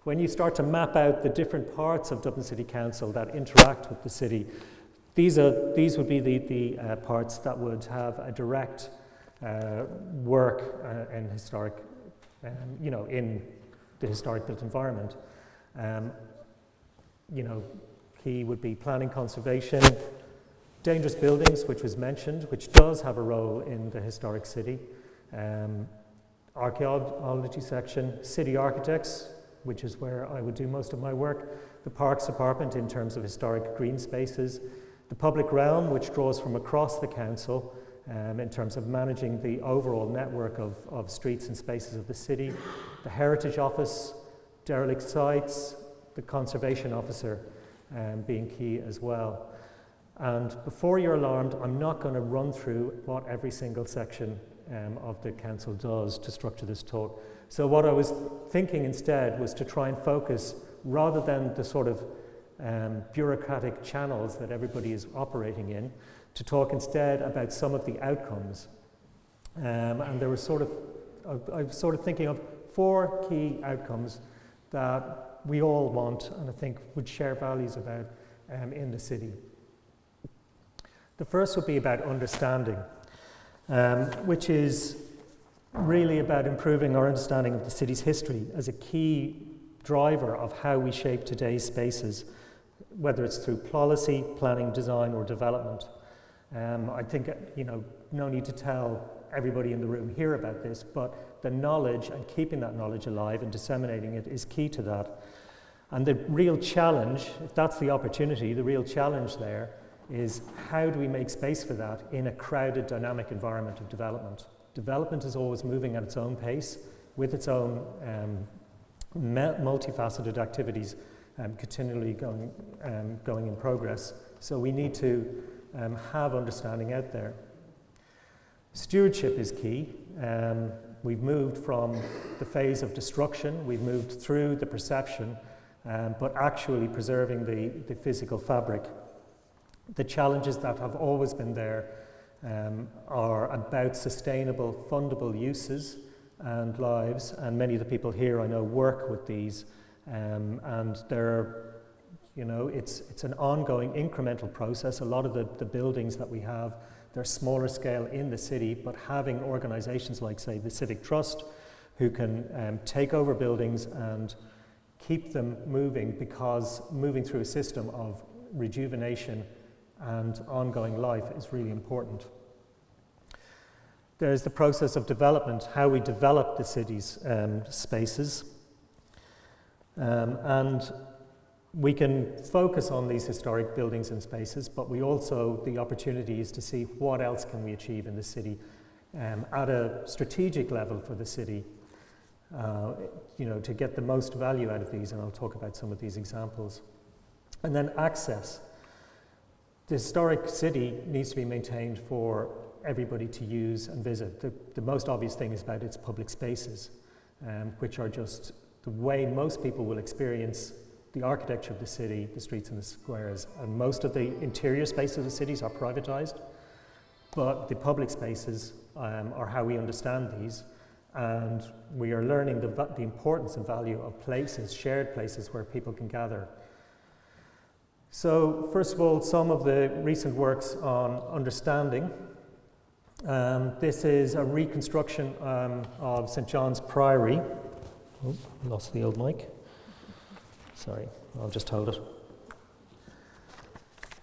When you start to map out the different parts of Dublin City Council that interact with the city, these would be the parts that would have a direct work in historic, in the historic built environment. Key would be planning, conservation, dangerous buildings, which was mentioned, which does have a role in the historic city. Archaeology section, city architects, which is where I would do most of my work, the Parks Department in terms of historic green spaces, the public realm, which draws from across the council in terms of managing the overall network of streets and spaces of the city, the Heritage Office, derelict sites, the Conservation Officer being key as well. And before you're alarmed, I'm not going to run through what every single section of the council does to structure this talk. So what I was thinking instead was to try and focus, rather than the sort of bureaucratic channels that everybody is operating in, to talk instead about some of the outcomes. And there was I was sort of thinking of 4 key outcomes that we all want and I think would share values about in the city. The first would be about understanding, which is really about improving our understanding of the city's history as a key driver of how we shape today's spaces, whether it's through policy, planning, design, or development. I think, no need to tell everybody in the room here about this, but the knowledge and keeping that knowledge alive and disseminating it is key to that. And the real challenge, if that's the opportunity, the real challenge there is how do we make space for that in a crowded, dynamic environment of development? Development is always moving at its own pace with its own multifaceted activities continually going in progress. So we need to have understanding out there. Stewardship is key. We've moved from the phase of destruction, we've moved through the perception, but actually preserving the physical fabric. The challenges that have always been there are about sustainable, fundable uses and lives, and many of the people here I know work with these, and they're, it's an ongoing incremental process. A lot of the buildings that we have, they're smaller scale in the city, but having organisations like, say, the Civic Trust, who can take over buildings and keep them moving, because moving through a system of rejuvenation and ongoing life is really important. There's the process of development, how we develop the city's spaces. And we can focus on these historic buildings and spaces, but we also, the opportunity is to see what else can we achieve in the city at a strategic level for the city, to get the most value out of these, and I'll talk about some of these examples. And then access. The historic city needs to be maintained for everybody to use and visit. The most obvious thing is about its public spaces, which are just the way most people will experience the architecture of the city, the streets and the squares. And most of the interior spaces of the cities are privatized, but the public spaces are how we understand these. And we are learning the importance and value of places, shared places where people can gather. So first of all, some of the recent works on understanding. This is a reconstruction of St. John's Priory. Oh, lost the old mic. Sorry, I'll just hold it.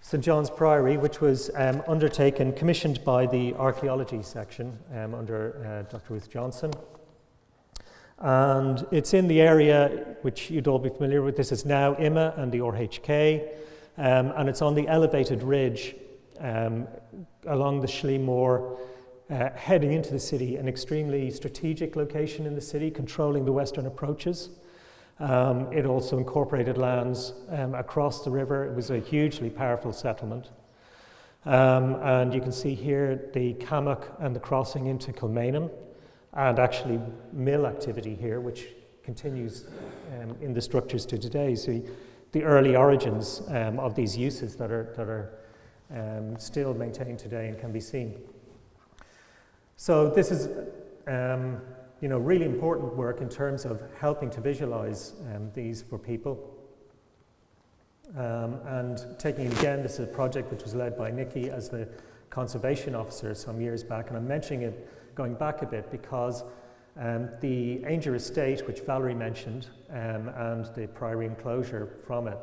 St. John's Priory, which was commissioned by the archaeology section under Dr. Ruth Johnson. And it's in the area which you'd all be familiar with. This is now IMA and the RHK. And it's on the elevated ridge along the Schley Moor, heading into the city, an extremely strategic location in the city, controlling the western approaches. It also incorporated lands across the river. It was a hugely powerful settlement. And you can see here the Cammock and the crossing into Kilmainham, and actually mill activity here, which continues in the structures to today. So the early origins of these uses that are still maintained today and can be seen. So this is really important work in terms of helping to visualize these for people. And taking again, this is a project which was led by Nikki as the conservation officer some years back, and I'm mentioning it going back a bit because the Ainger estate, which Valerie mentioned, and the priory enclosure from it,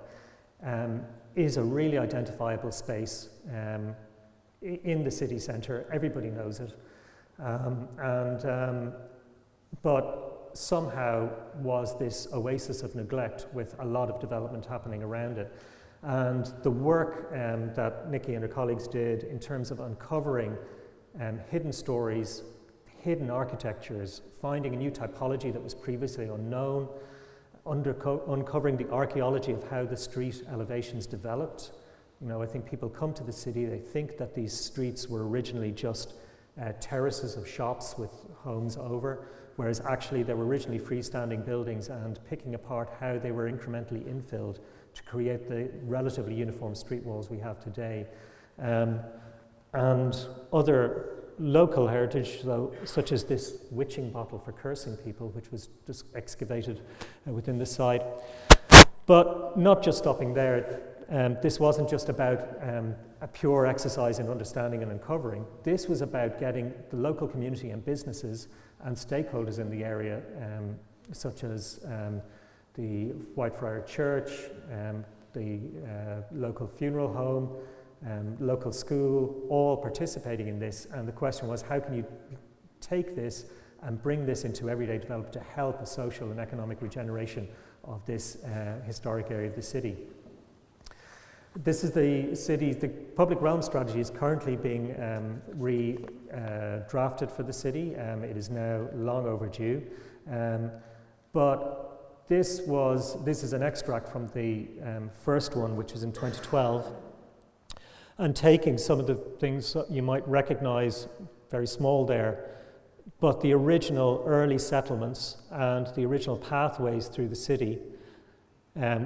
is a really identifiable space in the city centre. Everybody knows it. But somehow was this oasis of neglect with a lot of development happening around it. And the work that Nikki and her colleagues did in terms of uncovering hidden stories, hidden architectures, finding a new typology that was previously unknown, uncovering the archaeology of how the street elevations developed. I think people come to the city, they think that these streets were originally just terraces of shops with homes over, whereas actually they were originally freestanding buildings, and picking apart how they were incrementally infilled to create the relatively uniform street walls we have today. And other local heritage, though, such as this witching bottle for cursing people, which was just excavated within the site. But not just stopping there. This wasn't just about a pure exercise in understanding and uncovering. This was about getting the local community and businesses and stakeholders in the area, such as the Whitefriar Church, the local funeral home, local school, all participating in this. And the question was, how can you take this and bring this into everyday development to help a social and economic regeneration of this historic area of the city? This is the public realm strategy is currently being drafted for the city. It is now long overdue. But this is an extract from the first one, which was in 2012, and taking some of the things that you might recognize, very small there, but the original early settlements and the original pathways through the city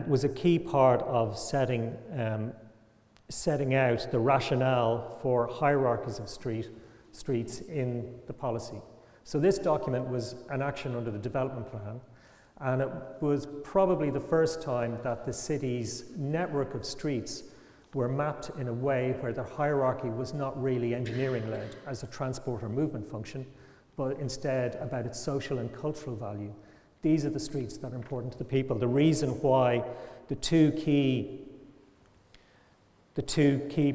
was a key part of setting out the rationale for hierarchies of streets in the policy. So this document was an action under the development plan, and it was probably the first time that the city's network of streets were mapped in a way where the hierarchy was not really engineering-led as a transport or movement function, but instead about its social and cultural value. These are the streets that are important to the people. The reason why the two key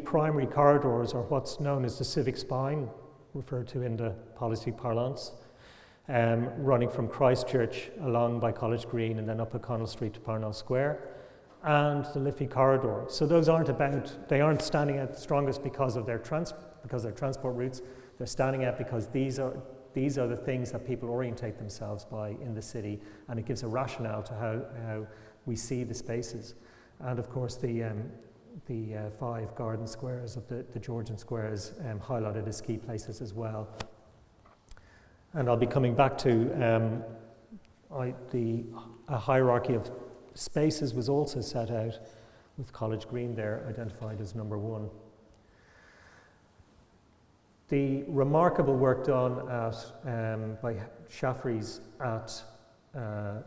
primary corridors are what's known as the civic spine, referred to in the policy parlance, running from Christchurch along by College Green and then up O'Connell Street to Parnell Square, and the Liffey corridor. So those they aren't standing out the strongest because of their transport routes. They're standing out because these are the things that people orientate themselves by in the city, and it gives a rationale to how we see the spaces. And of course the 5 garden squares of the Georgian squares highlighted as key places as well. And I'll be coming back to a hierarchy of spaces was also set out, with College Green there identified as number 1. The remarkable work done by Shaffrey's at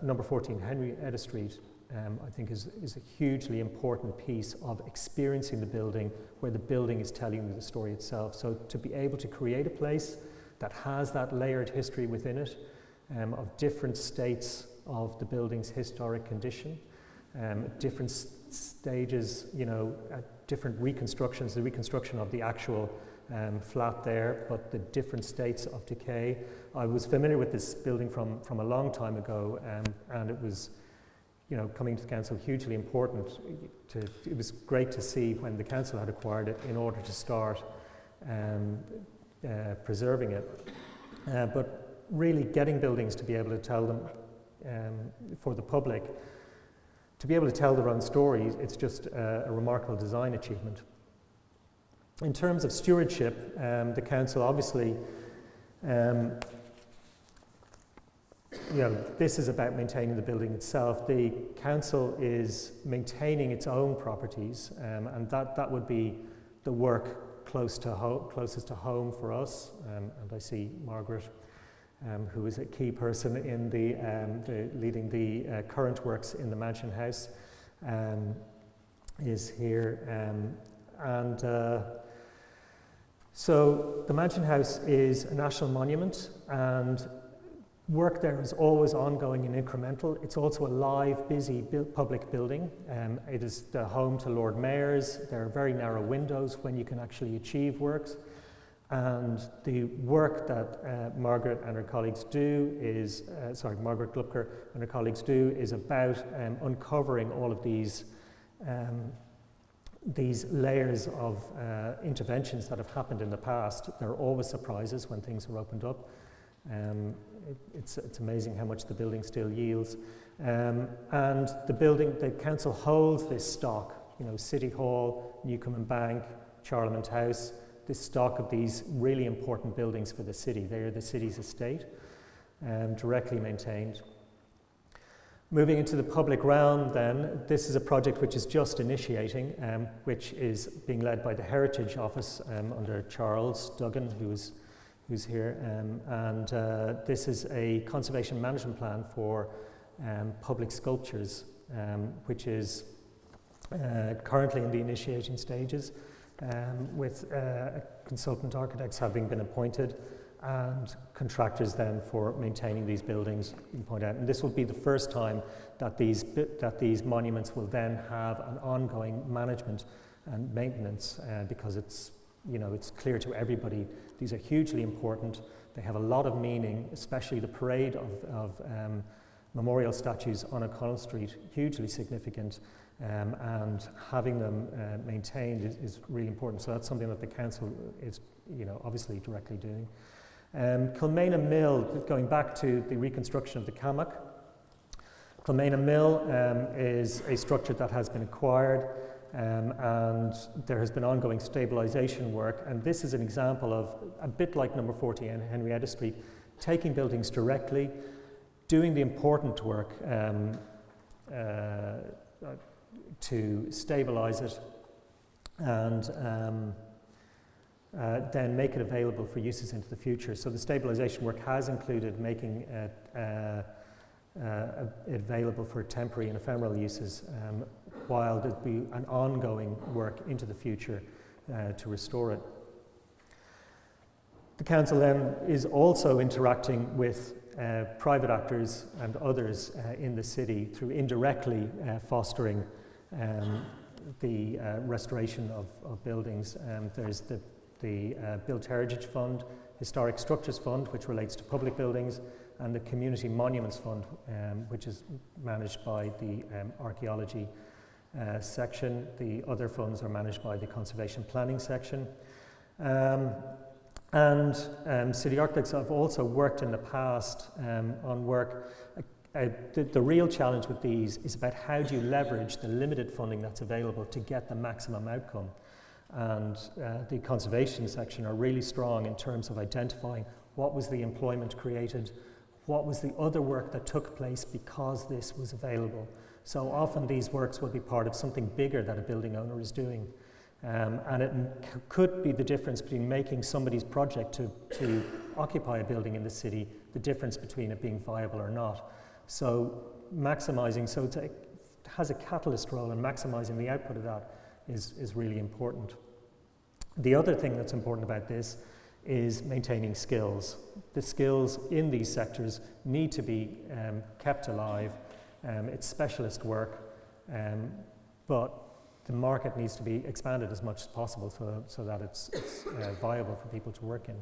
number 14 Henrietta Street, I think is a hugely important piece of experiencing the building, where the building is telling you the story itself. So to be able to create a place that has that layered history within it, of different states of the building's historic condition, different stages, different reconstructions, the reconstruction of the actual flat there, but the different states of decay. I was familiar with this building from a long time ago, and it was, coming to the council, hugely important. It was great to see when the council had acquired it in order to start preserving it. But really getting buildings to be able to tell them, for the public, to be able to tell their own stories, it's just a remarkable design achievement. In terms of stewardship, the council obviously this is about maintaining the building itself. The council is maintaining its own properties, and that would be the work closest to home for us. And I see Margaret, who is a key person in leading the current works in the Mansion House, is here. So the Mansion House is a national monument, and work there is always ongoing and incremental. It's also a live, busy public building. It is the home to Lord Mayors. There are very narrow windows when you can actually achieve works. And the work that Margaret and her colleagues do is, Margaret Glupker and her colleagues do is about uncovering all of these layers of interventions that have happened in the past. There are always surprises when things are opened up. It's amazing how much the building still yields. And the council holds this stock, City Hall, Newcomen Bank, Charlemont House, this stock of these really important buildings for the city. They are the city's estate, directly maintained. Moving into the public realm then, this is a project which is just initiating, which is being led by the Heritage Office under Charles Duggan, who's here, and this is a conservation management plan for public sculptures, which is currently in the initiating stages, with consultant architects having been appointed and contractors then for maintaining these buildings, you can point out. And this will be the first time that these monuments will then have an ongoing management and maintenance, because it's clear to everybody these are hugely important. They have a lot of meaning, especially the parade of memorial statues on O'Connell Street, hugely significant, and having them maintained is really important. So that's something that the council is, obviously directly doing. Kilmainham Mill, going back to the reconstruction of the Camach. Kilmainham Mill is a structure that has been acquired, and there has been ongoing stabilisation work, and this is an example of, a bit like number 40 and Henrietta Street, taking buildings directly, doing the important work to stabilise it, and then make it available for uses into the future. So the stabilisation work has included making it available for temporary and ephemeral uses, while there'll be an ongoing work into the future to restore it. The council then is also interacting with private actors and others in the city through indirectly fostering the restoration of buildings. There's the Built Heritage Fund, Historic Structures Fund, which relates to public buildings, and the Community Monuments Fund, which is managed by the archaeology section. The other funds are managed by the conservation planning section. City architects have also worked in the past on work. The real challenge with these is about how do you leverage the limited funding that's available to get the maximum outcome. And the conservation section are really strong in terms of identifying what was the employment created, what was the other work that took place because this was available. So often these works will be part of something bigger that a building owner is doing. And it could be the difference between making somebody's project to occupy a building in the city, the difference between it being viable or not. So maximising, so it has a catalyst role, and maximising the output of that is really important. The other thing that's important about this is maintaining skills. The skills in these sectors need to be kept alive. It's specialist work, but the market needs to be expanded as much as possible so that it's viable for people to work in.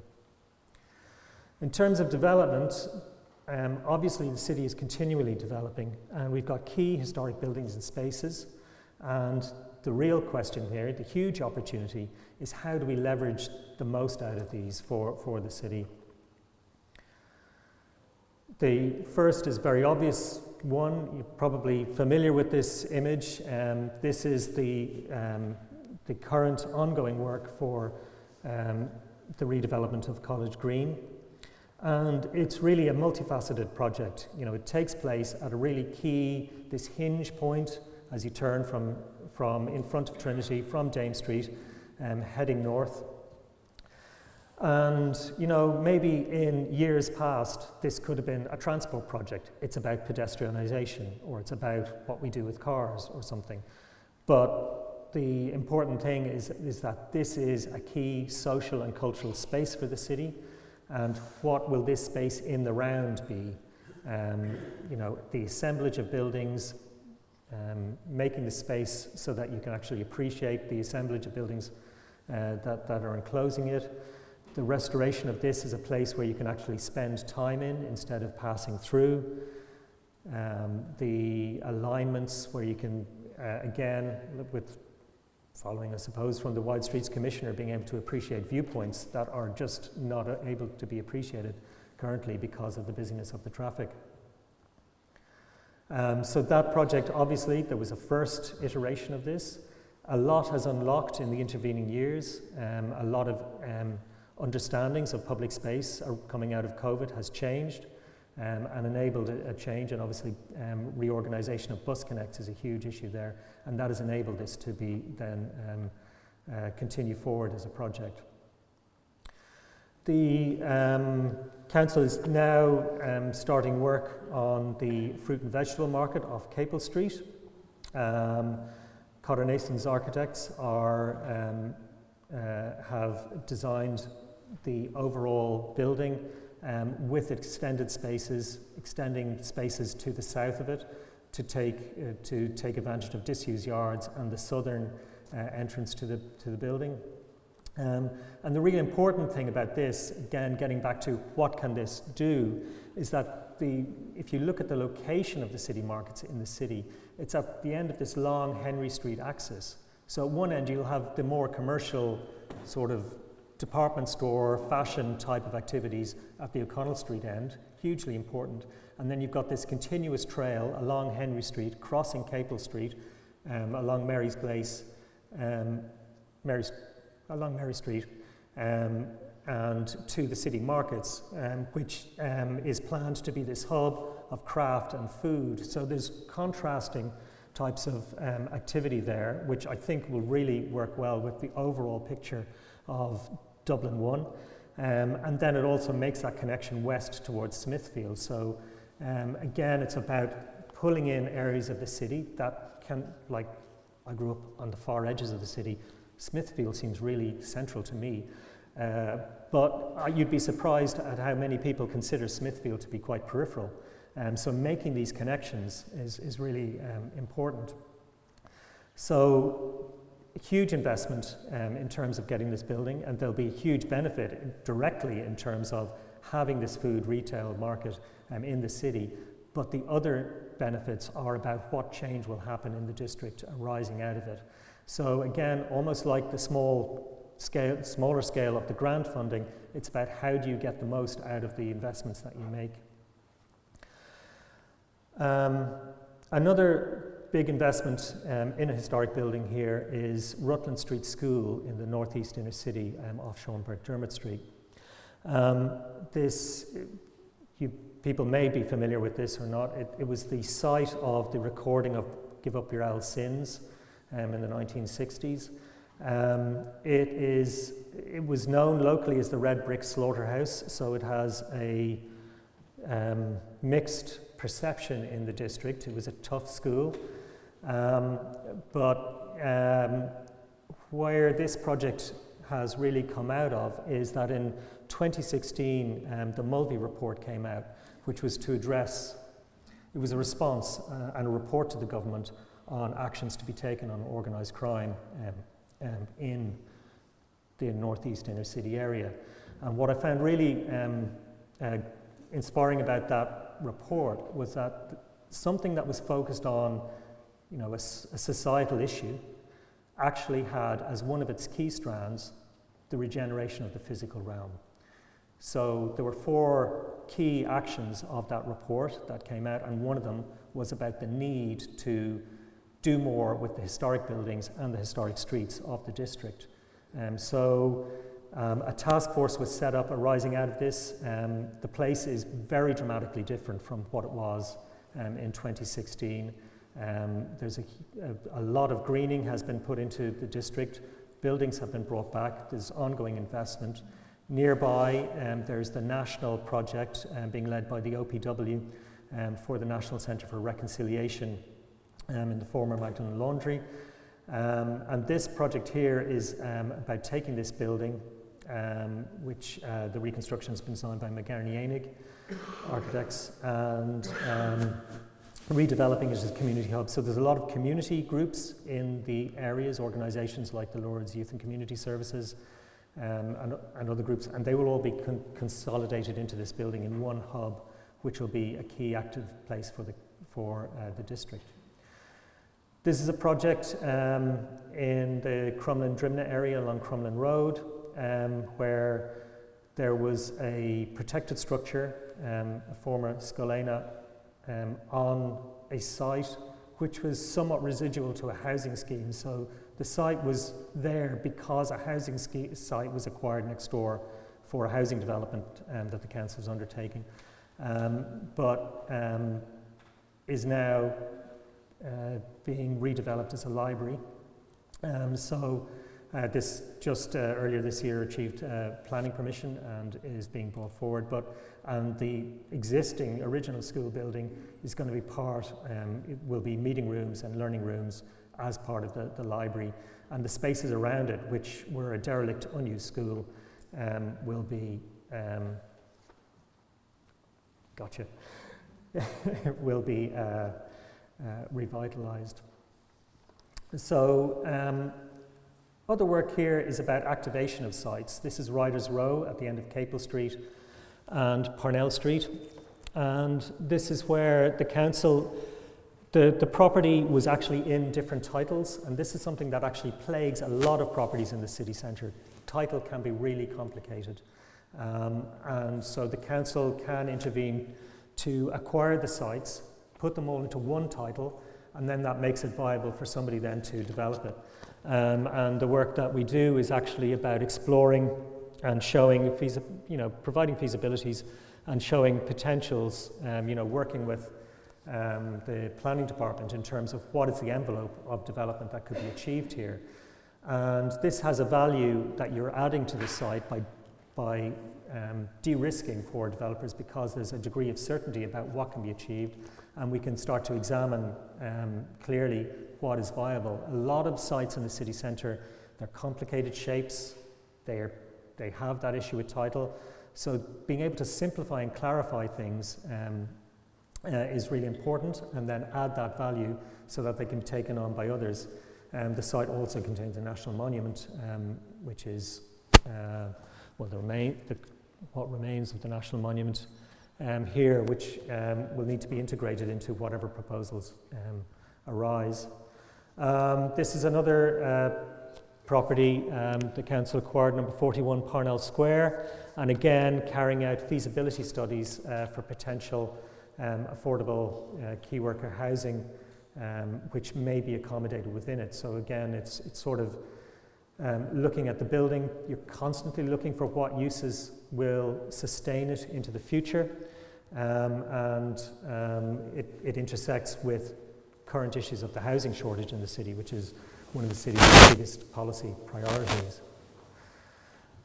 In terms of development, obviously the city is continually developing, and we've got key historic buildings and spaces, and the real question here, the huge opportunity, is how do we leverage the most out of these for the city? The first is very obvious one. You're probably familiar with this image. This is the current ongoing work for the redevelopment of College Green. And it's really a multifaceted project. You know, it takes place at a really key, this hinge point as you turn from in front of Trinity, from Dame Street, heading north. And, you know, maybe in years past, this could have been a transport project. It's about pedestrianisation, or it's about what we do with cars or something. But the important thing is that this is a key social and cultural space for the city. And what will this space in the round be? You know, the assemblage of buildings, making the space so that you can actually appreciate the assemblage of buildings that are enclosing it. The restoration of this is a place where you can actually spend time in instead of passing through. The alignments where you can, again, with following, I suppose, from the Wide Streets Commissioner, being able to appreciate viewpoints that are just not able to be appreciated currently because of the busyness of the traffic. So that project, obviously, there was a first iteration of this. A lot has unlocked in the intervening years. A lot of understandings of public space are coming out of COVID has changed and enabled a change, and obviously reorganisation of bus connects is a huge issue there, and that has enabled this to be then continue forward as a project. The council is now starting work on the fruit and vegetable market off Capel Street. Cotter Nason's architects have designed the overall building with extending spaces to the south of it to take advantage of disused yards and the southern entrance to the building. And the really important thing about this, again, getting back to what can this do, is that if you look at the location of the city markets in the city, it's at the end of this long Henry Street axis. So at one end you'll have the more commercial sort of department store, fashion type of activities at the O'Connell Street end, hugely important. And then you've got this continuous trail along Henry Street, crossing Capel Street, along Mary's Place, along Mary Street, and to the city markets, which is planned to be this hub of craft and food. So there's contrasting types of activity there, which I think will really work well with the overall picture of Dublin 1. And then it also makes that connection west towards Smithfield. So again, it's about pulling in areas of the city that can, like, I grew up on the far edges of the city. Smithfield seems really central to me. But you'd be surprised at how many people consider Smithfield to be quite peripheral. So making these connections is really important. So a huge investment in terms of getting this building, and there'll be a huge benefit directly in terms of having this food retail market in the city. But the other benefits are about what change will happen in the district arising out of it. So again, almost like the smaller scale of the grant funding, it's about how do you get the most out of the investments that you make. Another big investment in a historic building here is Rutland Street School in the northeast inner city off Seanbert Dermot Street. People may be familiar with this or not. It was the site of the recording of Give Up Your Owl Sins in the 1960s. It was known locally as the Red Brick Slaughterhouse, so it has a mixed perception in the district. It was a tough school, but where this project has really come out of is that in 2016 the Mulvey report came out, which was to address, it was a response and a report to the government on actions to be taken on organised crime in the northeast inner city area. And what I found really inspiring about that report was that something that was focused on, you know, a societal issue actually had as one of its key strands the regeneration of the physical realm. So there were 4 key actions of that report that came out, and one of them was about the need to do more with the historic buildings and the historic streets of the district. So A task force was set up arising out of this. The place is very dramatically different from what it was in 2016. There's a lot of greening has been put into the district. Buildings have been brought back. There's ongoing investment. Nearby, there's the national project being led by the OPW for the National Centre for Reconciliation in the former Magdalen Laundry. And this project here is about taking this building, which the reconstruction has been designed by McGarney Architects, and redeveloping it as a community hub. So there's a lot of community groups in the areas, organisations like the Lourdes Youth and Community Services and other groups, and they will all be consolidated into this building in one hub, which will be a key active place for the district. This is a project in the Crumlin-Drimna area along Crumlin Road, where there was a protected structure, a former scolena, on a site which was somewhat residual to a housing scheme. So the site was there because a housing site was acquired next door for a housing development that the council is undertaking, but is now being redeveloped as a library. This just earlier this year achieved planning permission and is being brought forward. And the existing original school building is going to be it will be meeting rooms and learning rooms as part of the library. And the spaces around it, which were a derelict, unused school, will be will be revitalised. So other work here is about activation of sites. This is Riders Row at the end of Capel Street and Parnell Street. And this is where the council, the property was actually in different titles, and this is something that actually plagues a lot of properties in the city centre. Title can be really complicated. And so the council can intervene to acquire the sites, put them all into one title, and then that makes it viable for somebody then to develop it. And the work that we do is actually about exploring and showing, providing feasibilities and showing potentials, working with the planning department in terms of what is the envelope of development that could be achieved here. And this has a value that you're adding to the site by de-risking for developers, because there's a degree of certainty about what can be achieved, and we can start to examine clearly what is viable. A lot of sites in the city centre, they're complicated shapes, they have that issue with title, so being able to simplify and clarify things is really important, and then add that value so that they can be taken on by others. The site also contains a national monument, which is what remains of the national monument here, which will need to be integrated into whatever proposals arise. This is another property the council acquired, number 41 Parnell Square, and again carrying out feasibility studies for potential affordable key worker housing, which may be accommodated within it. So again, it's sort of looking at the building. You're constantly looking for what uses will sustain it into the future, and it intersects with current issues of the housing shortage in the city, which is one of the city's biggest policy priorities.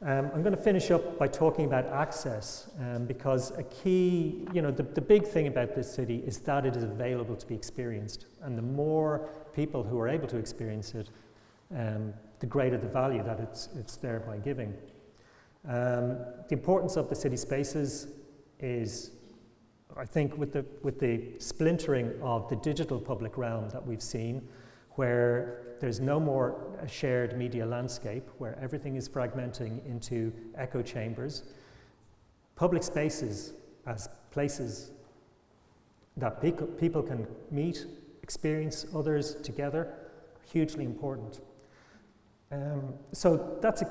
I'm going to finish up by talking about access, because a key, the big thing about this city is that it is available to be experienced, and the more people who are able to experience it, the greater the value that it's thereby giving. The importance of the city spaces is, I think, with the splintering of the digital public realm that we've seen, where there's no more a shared media landscape, where everything is fragmenting into echo chambers. Public spaces as places that people can meet, experience others together, hugely important. So that's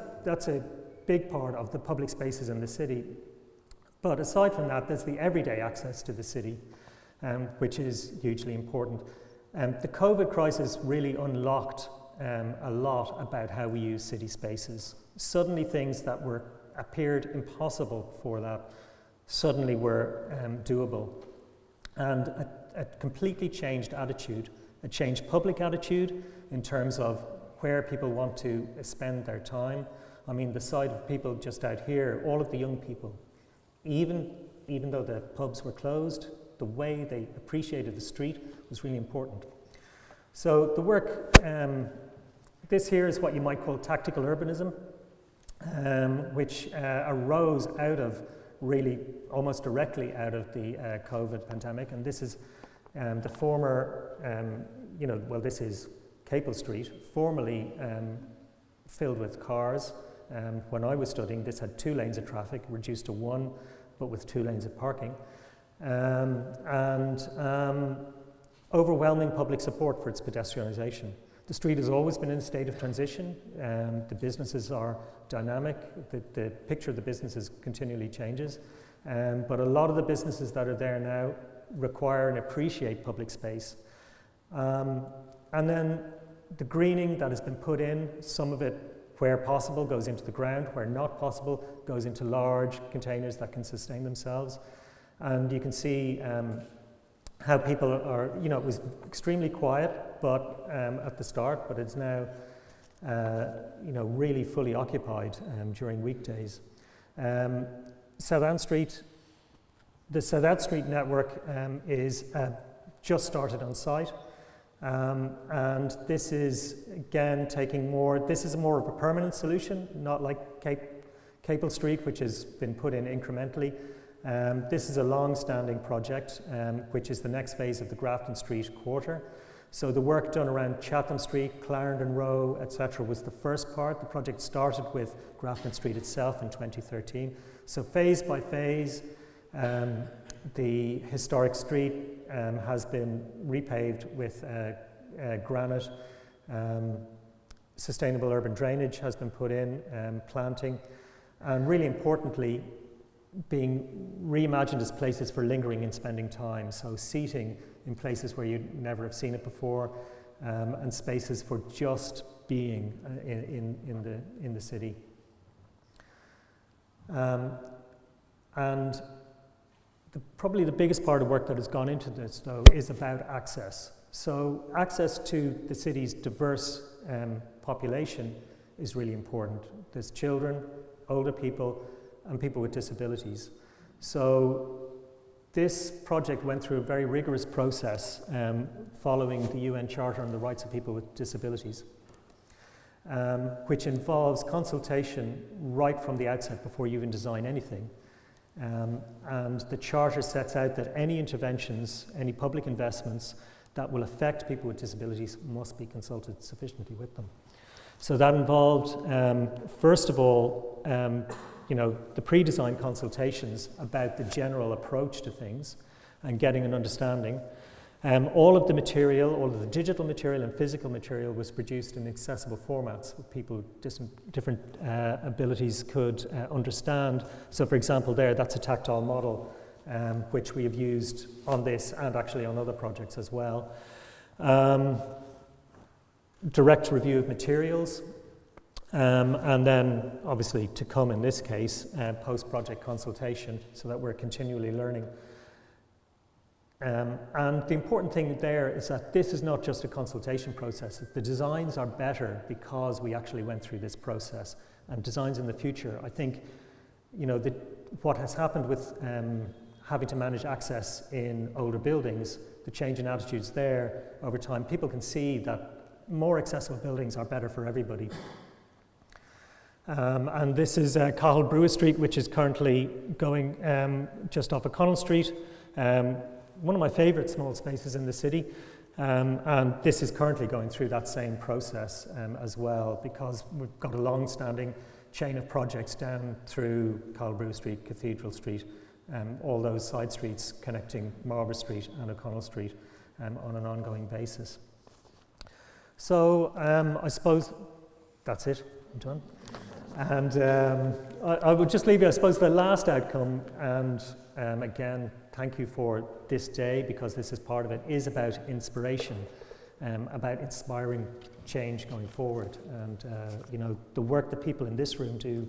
a big part of the public spaces in the city. But aside from that, there's the everyday access to the city, which is hugely important. The COVID crisis really unlocked a lot about how we use city spaces. Suddenly things that appeared impossible before that suddenly were doable. And a completely changed attitude, a changed public attitude in terms of where people want to spend their time. I mean, the sight of people just out here, all of the young people, even though the pubs were closed, the way they appreciated the street was really important. So the work, this here is what you might call tactical urbanism, which arose out of really almost directly out of the COVID pandemic. And this is the former, this is Capel Street, formerly filled with cars. When I was studying, this had 2 lanes of traffic, reduced to 1, but with 2 lanes of parking. Overwhelming public support for its pedestrianisation. The street has always been in a state of transition. The businesses are dynamic. The picture of the businesses continually changes. But a lot of the businesses that are there now require and appreciate public space. And then the greening that has been put in, some of it where possible goes into the ground, where not possible goes into large containers that can sustain themselves. And you can see how people are, it was extremely quiet but at the start, but it's now really fully occupied during weekdays. South Anne Street, the South Anne Street network is just started on site. And this is, again, this is more of a permanent solution, not like Capel Street, which has been put in incrementally. This is a long-standing project, which is the next phase of the Grafton Street quarter. So the work done around Chatham Street, Clarendon Row, etc. was the first part. The project started with Grafton Street itself in 2013. So phase by phase, the historic street has been repaved with granite. Sustainable urban drainage has been put in, planting, and really importantly, being reimagined as places for lingering and spending time. So seating in places where you'd never have seen it before, and spaces for just being in the city. And probably the biggest part of work that has gone into this, though, is about access. So access to the city's diverse population is really important. There's children, older people, and people with disabilities. So this project went through a very rigorous process following the UN Charter on the Rights of People with Disabilities, which involves consultation right from the outset before you even design anything. And the Charter sets out that any interventions, any public investments that will affect people with disabilities must be consulted sufficiently with them. So that involved, first of all, the pre-design consultations about the general approach to things and getting an understanding. All of the material, all of the digital material and physical material was produced in accessible formats that people with different abilities could understand. So for example there, that's a tactile model which we have used on this and actually on other projects as well. Direct review of materials. And then, obviously, to come in this case, post-project consultation, so that we're continually learning. And the important thing there is that this is not just a consultation process. The designs are better because we actually went through this process. And designs in the future, I think, what has happened with having to manage access in older buildings, the change in attitudes there over time, people can see that more accessible buildings are better for everybody. And this is Cahill Brewer Street, which is currently going just off O'Connell Street. One of my favourite small spaces in the city. And this is currently going through that same process as well, because we've got a long-standing chain of projects down through Cahill Brewer Street, Cathedral Street, all those side streets connecting Marlborough Street and O'Connell Street on an ongoing basis. So I suppose that's it. I'm done. And I would just leave you, I suppose, the last outcome, and again, thank you for this day, because this is part of it, is about inspiration. about inspiring change going forward. And the work that people in this room do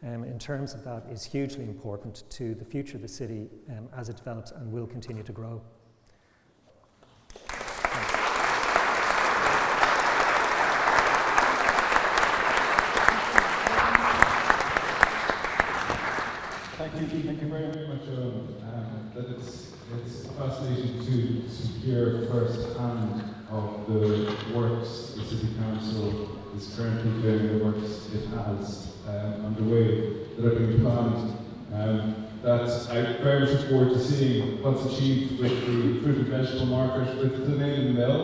in terms of that is hugely important to the future of the city as it develops and will continue to grow. Thank you very much, that it's fascinating to hear firsthand of the works the City Council is currently doing, the works it has underway that are being planned. That I very much look forward to seeing what's achieved with the fruit and vegetable market, with the Nail Mill.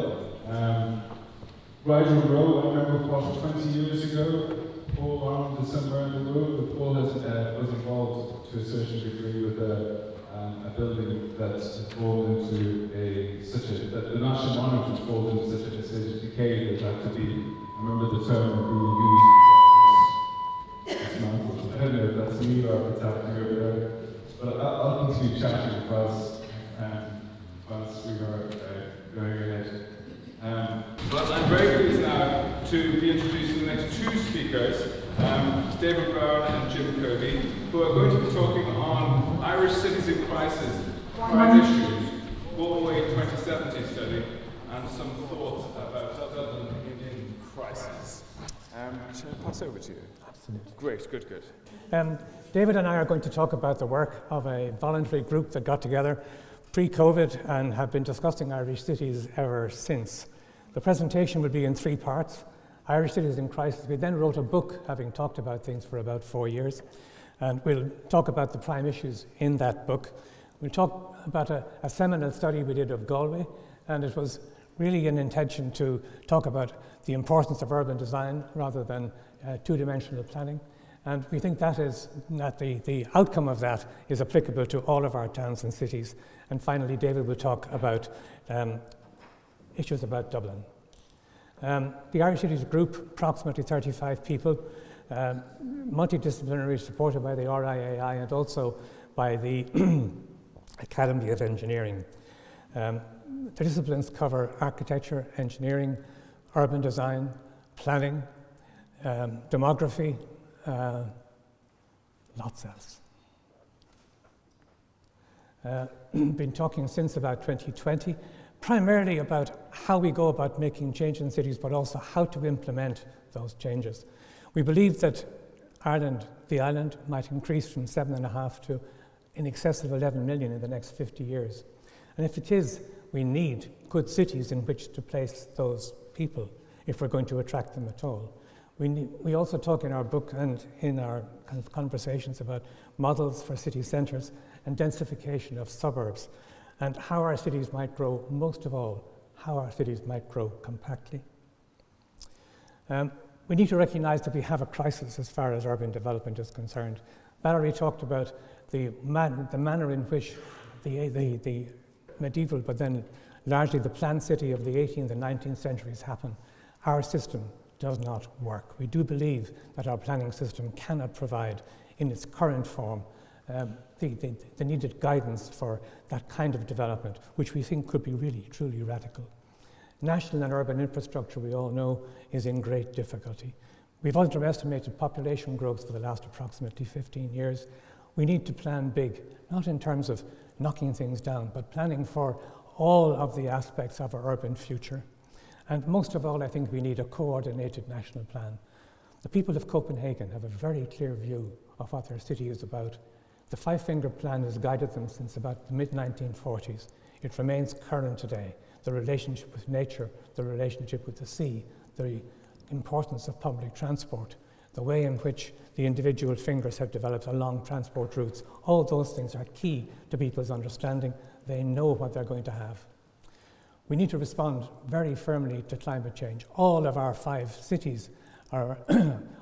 Ryder Row, I remember what, 20 years ago, Paul Arnold is somewhere in the room, but Paul was involved to a certain degree with a building that had fallen into that the national monument had fallen into such a state of decay that had to be, I remember the term being used, dismantled. I don't know if that's me or if it's happening over there, but I'll continue chatting whilst we are going ahead. But I'm very pleased now to be introducing the next two speakers, David Brown and Jim Kirby, who are going to be talking on Irish cities in crisis, prime issues, Galway 2070 study, and some thoughts about Dublin in crisis. Shall I pass over to you? Absolutely. Great, good. David and I are going to talk about the work of a voluntary group that got together pre-COVID and have been discussing Irish cities ever since. The presentation will be in three parts. Irish Cities in Crisis. We then wrote a book, having talked about things for about 4 years, and we'll talk about the prime issues in that book. We'll talk about a seminal study we did of Galway, and it was really an intention to talk about the importance of urban design rather than two-dimensional planning. And we think that the outcome of that is applicable to all of our towns and cities. And finally, David will talk about issues about Dublin. The Irish Cities Group, approximately 35 people, multidisciplinary, supported by the RIAI and also by the Academy of Engineering. The disciplines cover architecture, engineering, urban design, planning, demography, lots else. Been talking since about 2020, primarily about how we go about making change in cities, but also how to implement those changes. We believe that the island, might increase from 7.5 to in excess of 11 million in the next 50 years. And if it is, we need good cities in which to place those people if we're going to attract them at all. We also talk in our book and in our kind of conversations about models for city centres and densification of suburbs, and how our cities might grow, most of all, how our cities might grow compactly. We need to recognise that we have a crisis as far as urban development is concerned. Valerie talked about the manner in which the medieval, but then largely the planned city of the 18th and 19th centuries happened. Our system does not work. We do believe that our planning system cannot provide, in its current form, the needed guidance for that kind of development, which we think could be really, truly radical. National and urban infrastructure, we all know, is in great difficulty. We've underestimated population growth for the last approximately 15 years. We need to plan big, not in terms of knocking things down, but planning for all of the aspects of our urban future. And most of all, I think we need a coordinated national plan. The people of Copenhagen have a very clear view of what their city is about. The five-finger plan has guided them since about the mid-1940s. It remains current today. The relationship with nature, the relationship with the sea, the importance of public transport, the way in which the individual fingers have developed along transport routes, all those things are key to people's understanding. They know what they're going to have. We need to respond very firmly to climate change. All of our 5 cities are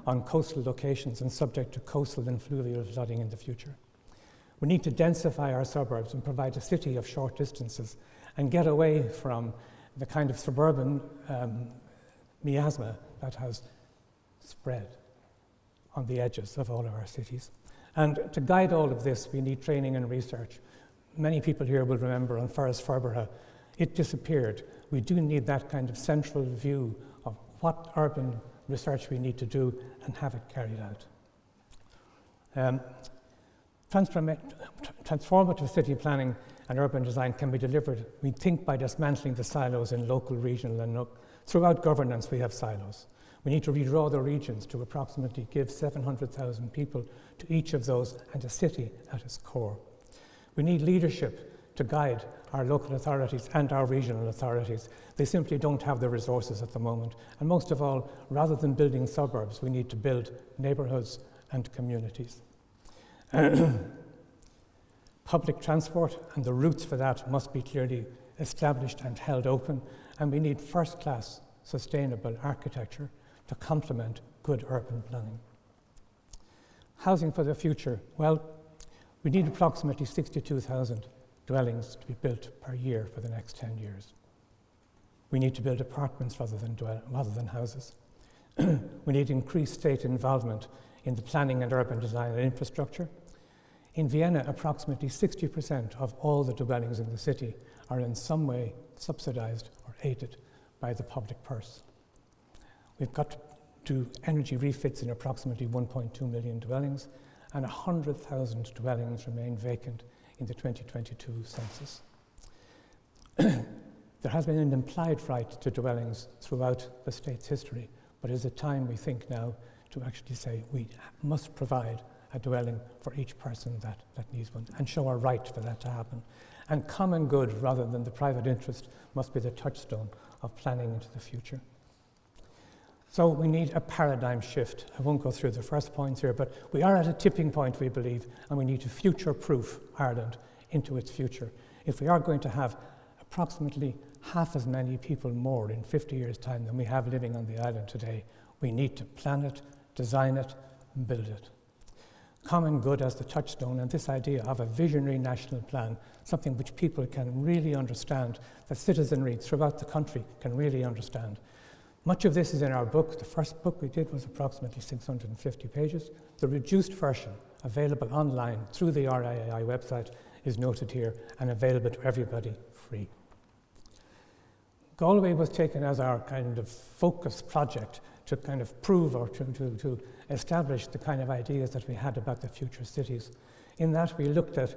on coastal locations and subject to coastal and fluvial flooding in the future. We need to densify our suburbs and provide a city of short distances and get away from the kind of suburban miasma that has spread on the edges of all of our cities. And to guide all of this, we need training and research. Many people here will remember on Ferris Forborough It disappeared. We do need that kind of central view of what urban research we need to do and have it carried out. Transformative city planning and urban design can be delivered, we think, by dismantling the silos in local, regional, and throughout governance we have silos. We need to redraw the regions to approximately give 700,000 people to each of those and a city at its core. We need leadership to guide our local authorities and our regional authorities. They simply don't have the resources at the moment. And most of all, rather than building suburbs, we need to build neighbourhoods and communities. Public transport and the routes for that must be clearly established and held open, and we need first-class sustainable architecture to complement good urban planning. Housing for the future. Well, we need approximately 62,000 dwellings to be built per year for the next 10 years. We need to build apartments rather than houses. We need increased state involvement in the planning and urban design and infrastructure. In Vienna, approximately 60% of all the dwellings in the city are in some way subsidized or aided by the public purse. We've got to do energy refits in approximately 1.2 million dwellings, and 100,000 dwellings remain vacant in the 2022 census. There has been an implied right to dwellings throughout the state's history, but it is a time, we think now, to actually say we must provide a dwelling for each person that needs one, and show a right for that to happen. And common good, rather than the private interest, must be the touchstone of planning into the future. So we need a paradigm shift. I won't go through the first points here, but we are at a tipping point, we believe, and we need to future-proof Ireland into its future. If we are going to have approximately half as many people more in 50 years' time than we have living on the island today, we need to plan it, design it, and build it. Common good as the touchstone, and this idea of a visionary national plan, something which people can really understand, that citizenry throughout the country can really understand. Much of this is in our book. The first book we did was approximately 650 pages. The reduced version, available online through the RIAI website, is noted here and available to everybody free. Galway was taken as our kind of focus project to kind of prove or to establish the kind of ideas that we had about the future cities. In that, we looked at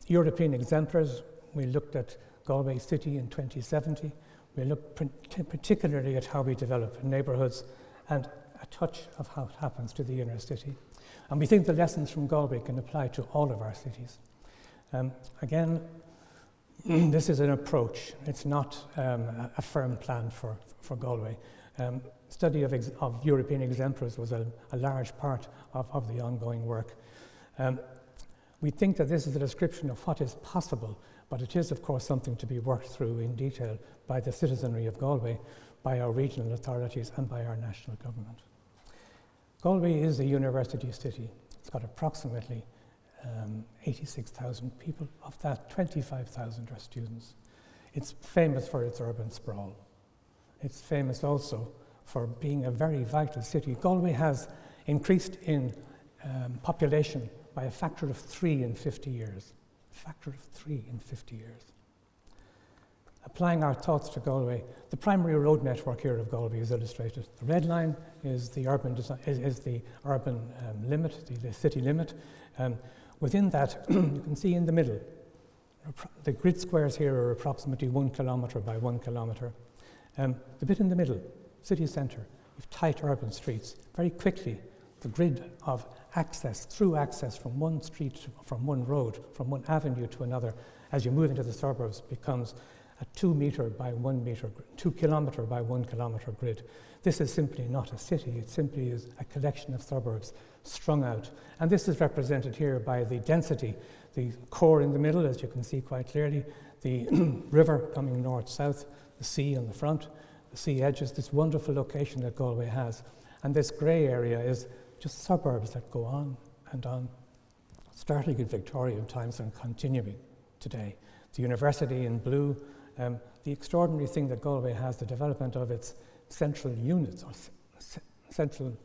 European exemplars. We looked at Galway City in 2070. We looked particularly at how we develop neighbourhoods and a touch of how it happens to the inner city. And we think the lessons from Galway can apply to all of our cities. Again, this is an approach. It's not a firm plan for Galway. Study of European exemplars was a large part of the ongoing work. We think that this is a description of what is possible, but it is, of course, something to be worked through in detail by the citizenry of Galway, by our regional authorities, and by our national government. Galway is a university city. It's got approximately 86,000 people. Of that, 25,000 are students. It's famous for its urban sprawl. It's famous also for being a very vital city. Galway has increased in population by a factor of 3 in 50 years. A factor of 3 in 50 years. Applying our thoughts to Galway, the primary road network here of Galway is illustrated. The red line is the urban limit, the city limit. Within that, you can see in the middle, the grid squares here are approximately 1 kilometre by 1 kilometre. The bit in the middle, city centre, with tight urban streets. Very quickly, the grid of access, through access from one street, from one road, from one avenue to another, as you move into the suburbs, becomes a 2 metre by 1 metre, 2 kilometre by 1 kilometre grid. This is simply not a city, it simply is a collection of suburbs strung out. And this is represented here by the density, the core in the middle, as you can see quite clearly, the river coming north-south, the sea on the front, the sea edges, this wonderful location that Galway has. And this grey area is just suburbs that go on and on, starting in Victorian times and continuing today. The university in blue, the extraordinary thing that Galway has, the development of its central units or central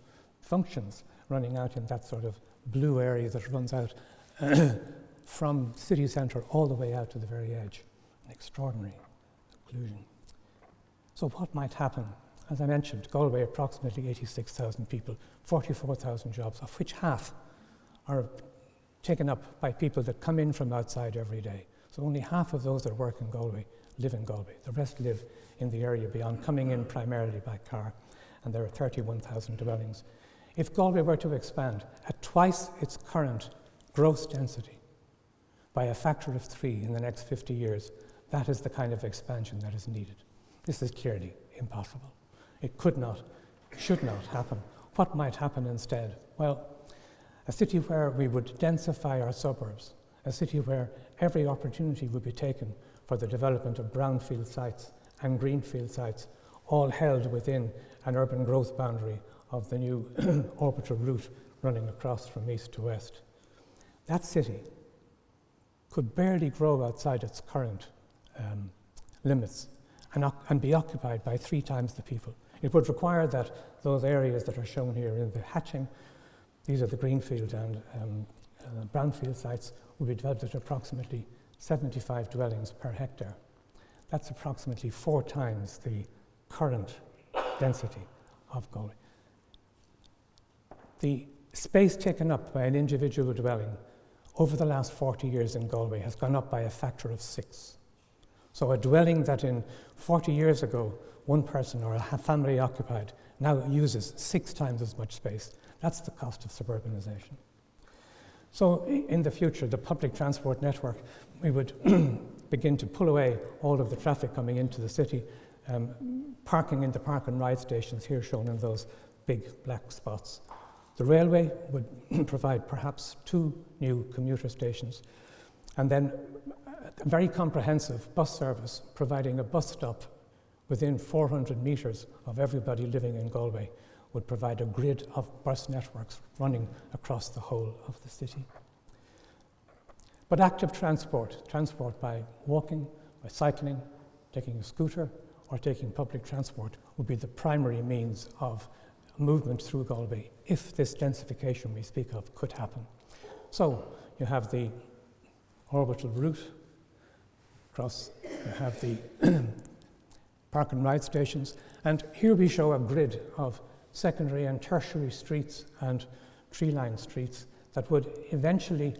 functions running out in that sort of blue area that runs out from city centre all the way out to the very edge. An extraordinary conclusion. So what might happen? As I mentioned, Galway, approximately 86,000 people, 44,000 jobs, of which half are taken up by people that come in from outside every day. So only half of those that work in Galway live in Galway. The rest live in the area beyond, coming in primarily by car, and there are 31,000 dwellings. If Galway were to expand at twice its current gross density by a factor of 3 in the next 50 years, that is the kind of expansion that is needed. This is clearly impossible. It could not, should not happen. What might happen instead? Well, a city where we would densify our suburbs, a city where every opportunity would be taken for the development of brownfield sites and greenfield sites, all held within an urban growth boundary of the new orbital route running across from east to west. That city could barely grow outside its current limits and be occupied by 3 times the people. It would require that those areas that are shown here in the hatching, these are the greenfield and brownfield sites, will be developed at approximately 75 dwellings per hectare. That's approximately 4 times the current density of Galway. The space taken up by an individual dwelling over the last 40 years in Galway has gone up by a factor of 6. So a dwelling that in 40 years ago, one person or a family occupied now uses 6 times as much space. That's the cost of suburbanization. So in the future, the public transport network, we would begin to pull away all of the traffic coming into the city, parking in the park and ride stations here shown in those big black spots. The railway would provide perhaps 2 new commuter stations, and then a very comprehensive bus service providing a bus stop within 400 metres of everybody living in Galway would provide a grid of bus networks running across the whole of the city. But active transport by walking, by cycling, taking a scooter, or taking public transport would be the primary means of movement through Galway if this densification we speak of could happen. So you have the orbital route across, you have the park and ride stations, and here we show a grid of secondary and tertiary streets and tree-lined streets that would eventually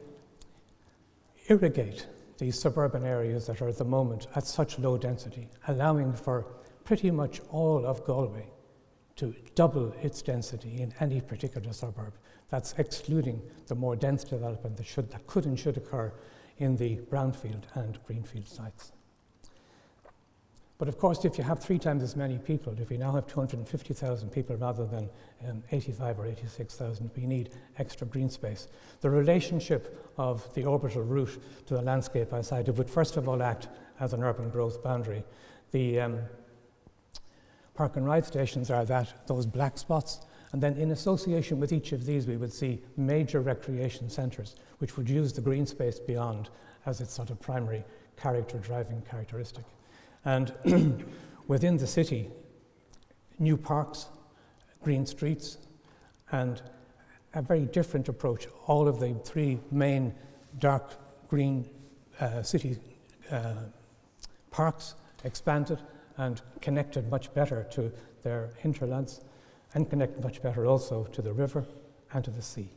irrigate these suburban areas that are at the moment at such low density, allowing for pretty much all of Galway to double its density in any particular suburb. That's excluding the more dense development that could and should occur in the brownfield and greenfield sites. But of course, if you have 3 times as many people, if we now have 250,000 people rather than 85 or 86,000, we need extra green space. The relationship of the orbital route to the landscape outside it would first of all act as an urban growth boundary. The park and ride stations are those black spots, and then in association with each of these we would see major recreation centres which would use the green space beyond as its sort of primary driving characteristic. And within the city, new parks, green streets, and a very different approach. All of the 3 main dark green city parks expanded and connected much better to their hinterlands, and connected much better also to the river and to the sea.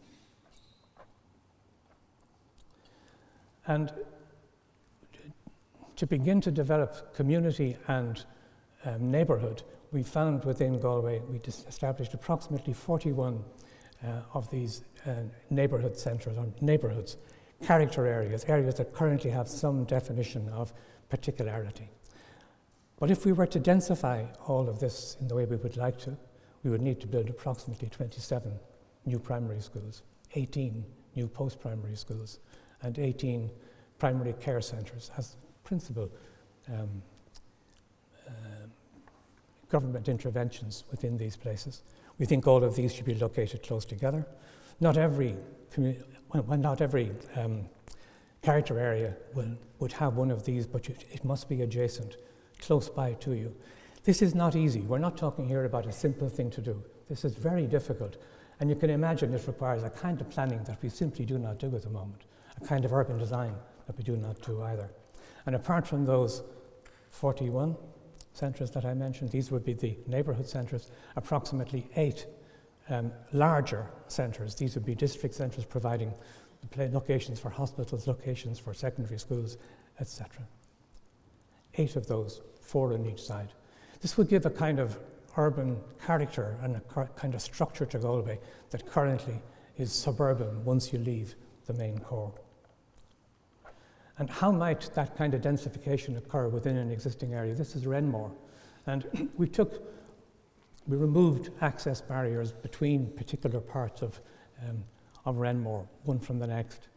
And to begin to develop community and neighbourhood, we found within Galway, we established approximately 41 of these neighbourhood centres, or neighbourhoods, character areas that currently have some definition of particularity. But if we were to densify all of this in the way we would like to, we would need to build approximately 27 new primary schools, 18 new post-primary schools, and 18 primary care centres as principal government interventions within these places. We think all of these should be located close together. Not every character area would have one of these, but it must be adjacent, close by to you. This is not easy. We're not talking here about a simple thing to do. This is very difficult, and you can imagine it requires a kind of planning that we simply do not do at the moment, a kind of urban design that we do not do either. And apart from those 41 centres that I mentioned, these would be the neighbourhood centres, approximately 8 larger centres. These would be district centres providing locations for hospitals, locations for secondary schools, etc. 8 of those, 4 on each side. This would give a kind of urban character and a kind of structure to Galway that currently is suburban once you leave the main core. And how might that kind of densification occur within an existing area? This is Renmore. And we removed access barriers between particular parts of Renmore, one from the next.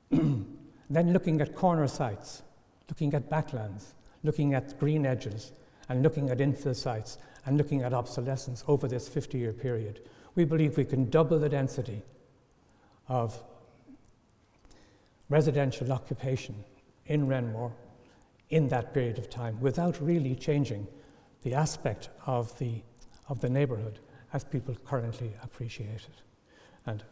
Then looking at corner sites, looking at backlands, looking at green edges, and looking at infill sites, and looking at obsolescence over this 50-year period, we believe we can double the density of residential occupation in Renmore in that period of time without really changing the aspect of the neighbourhood as people currently appreciate it. And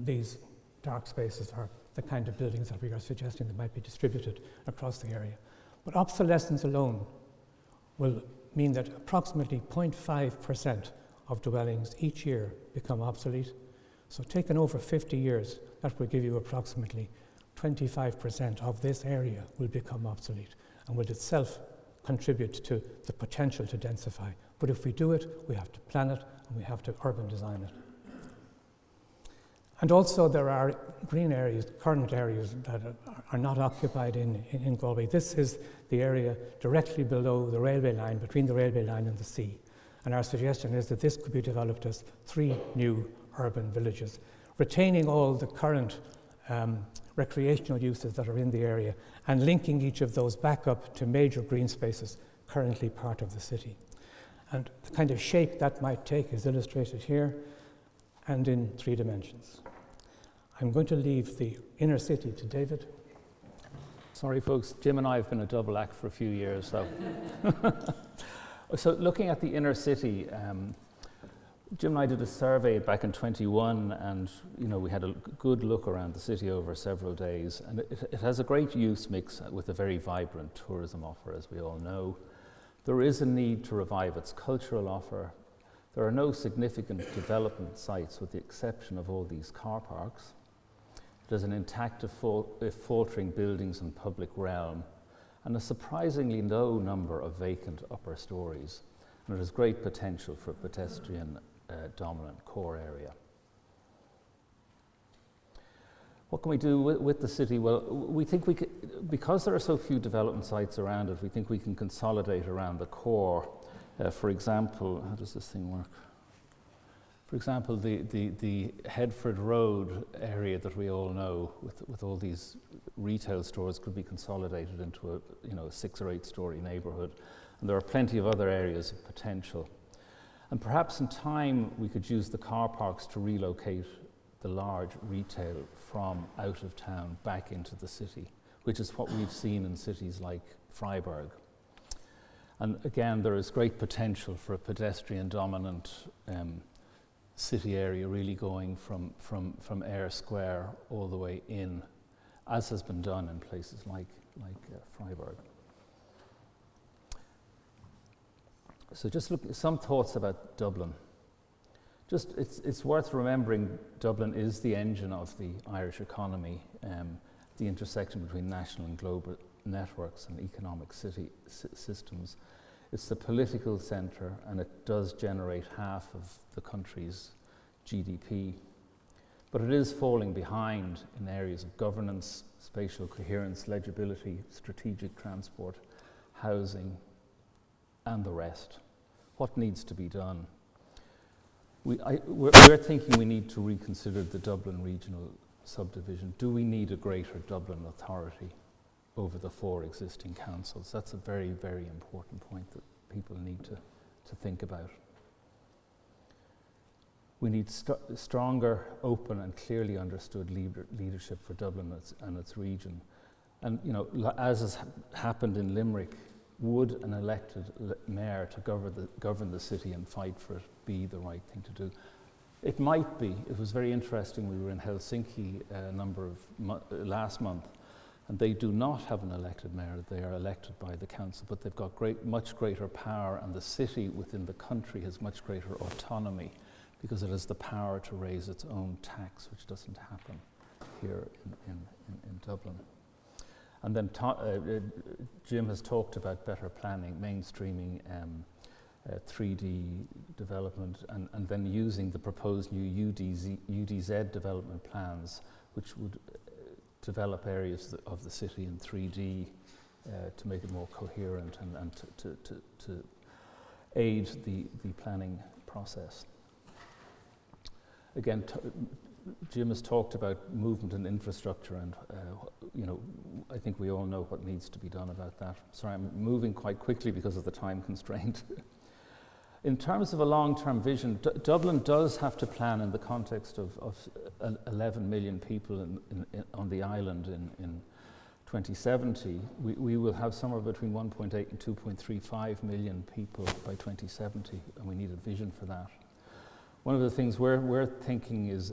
these dark spaces are the kind of buildings that we are suggesting that might be distributed across the area. But obsolescence alone will mean that approximately 0.5% of dwellings each year become obsolete. So taken over 50 years, that will give you approximately 25% of this area will become obsolete and will itself contribute to the potential to densify. But if we do it, we have to plan it and we have to urban design it. And also there are green areas, current areas that are not occupied in Galway. This is the area directly below the railway line, between the railway line and the sea. And our suggestion is that this could be developed as 3 new urban villages, retaining all the current recreational uses that are in the area and linking each of those back up to major green spaces currently part of the city. And the kind of shape that might take is illustrated here and in 3 dimensions. I'm going to leave the inner city to David. Sorry, folks, Jim and I have been a double act for a few years, so. So looking at the inner city, Jim and I did a survey back in 21, and we had a good look around the city over several days, and it has a great use mix with a very vibrant tourism offer, as we all know. There is a need to revive its cultural offer. There are no significant development sites with the exception of all these car parks. There's an intact if faltering buildings and public realm, and a surprisingly low number of vacant upper stories. And it has great potential for a pedestrian dominant core area. What can we do with the city? Well, we think we could, because there are so few development sites around it, we think we can consolidate around the core. For example, how does this thing work? For example, the Headford Road area that we all know, with all these retail stores, could be consolidated into a 6 or 8 story neighbourhood, and there are plenty of other areas of potential. And perhaps in time we could use the car parks to relocate the large retail from out of town back into the city, which is what we've seen in cities like Freiburg. And again, there is great potential for a pedestrian dominant city area, really going from Eyre Square all the way in, as has been done in places like Freiburg. So just look, some thoughts about Dublin. Just it's worth remembering Dublin is the engine of the Irish economy, the intersection between national and global networks and economic systems. It's the political centre, and it does generate half of the country's GDP. But it is falling behind in areas of governance, spatial coherence, legibility, strategic transport, housing, and the rest. What needs to be done? We're thinking we need to reconsider the Dublin regional subdivision. Do we need a greater Dublin authority over the 4 existing councils? That's a very, very important point that people need to think about. We need stronger, open and clearly understood leadership for Dublin and its region. And as has happened in Limerick, would an elected mayor to govern the city and fight for it be the right thing to do? It might be. It was very interesting. We were in Helsinki last month, And they do not have an elected mayor, they are elected by the council, but they've got much greater power, and the city within the country has much greater autonomy because it has the power to raise its own tax, which doesn't happen here in Dublin. And then Jim has talked about better planning, mainstreaming 3D development, and then using the proposed new UDZ development plans, which would develop areas of the city in 3D to make it more coherent and to aid the planning process. Again, Jim has talked about movement and infrastructure, and I think we all know what needs to be done about that. Sorry, I'm moving quite quickly because of the time constraint. In terms of a long-term vision, Dublin does have to plan in the context of 11 million people on the island in 2070. We will have somewhere between 1.8 and 2.35 million people by 2070, and we need a vision for that. One of the things we're thinking is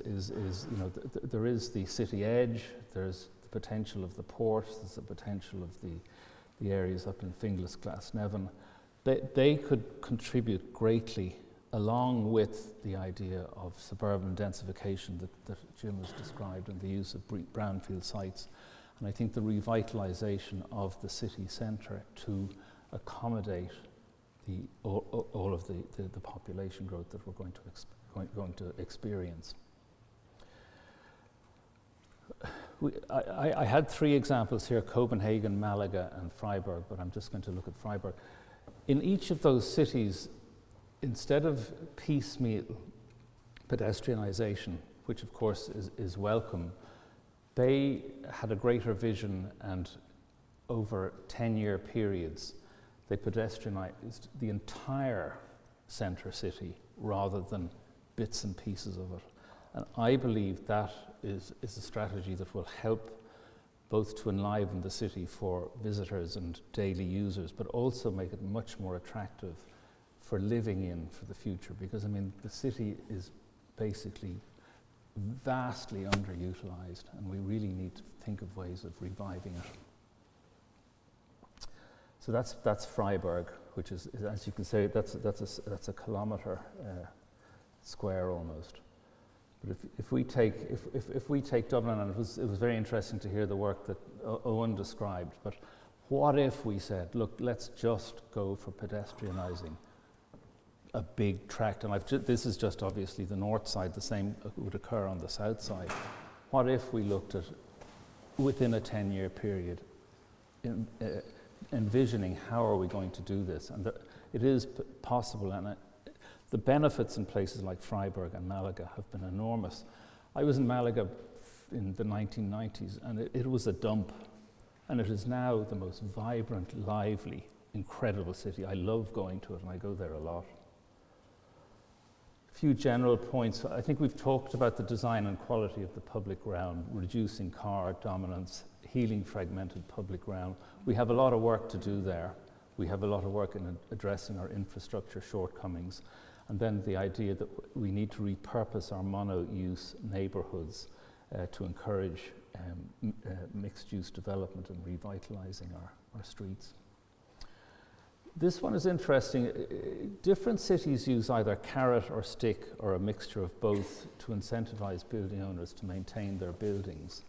there is the city edge, there's the potential of the port, there's the potential of the areas up in Finglas, Glasnevin. They could contribute greatly along with the idea of suburban densification that Jim has described and the use of brownfield sites. And I think the revitalisation of the city centre to accommodate all of the population growth that we're going to experience. I had 3 examples here, Copenhagen, Malaga and Freiburg, but I'm just going to look at Freiburg. In each of those cities, instead of piecemeal pedestrianisation, which of course is welcome, they had a greater vision, and over 10-year periods, they pedestrianised the entire centre city rather than bits and pieces of it. And I believe that is a strategy that will help both to enliven the city for visitors and daily users, but also make it much more attractive for living in for the future. Because, I mean, the city is basically vastly underutilised, and we really need to think of ways of reviving it. So that's Freiburg, which is, as you can say, that's a kilometre square almost. But if we take Dublin, and it was very interesting to hear the work that Owen described, but what if we said, look, let's just go for pedestrianising a big tract, and this is just obviously the north side, the same would occur on the south side. What if we looked at, within a 10-year period, envisioning how are we going to do this? And it is possible, and the benefits in places like Freiburg and Malaga have been enormous. I was in Malaga in the 1990s, and it was a dump, and it is now the most vibrant, lively, incredible city. I love going to it, and I go there a lot. A few general points. I think we've talked about the design and quality of the public realm, reducing car dominance, healing fragmented public realm. We have a lot of work to do there. We have a lot of work in addressing our infrastructure shortcomings. And then the idea that we need to repurpose our mono-use neighbourhoods to encourage mixed-use development and revitalising our streets. This one is interesting. Different cities use either carrot or stick or a mixture of both to incentivise building owners to maintain their buildings.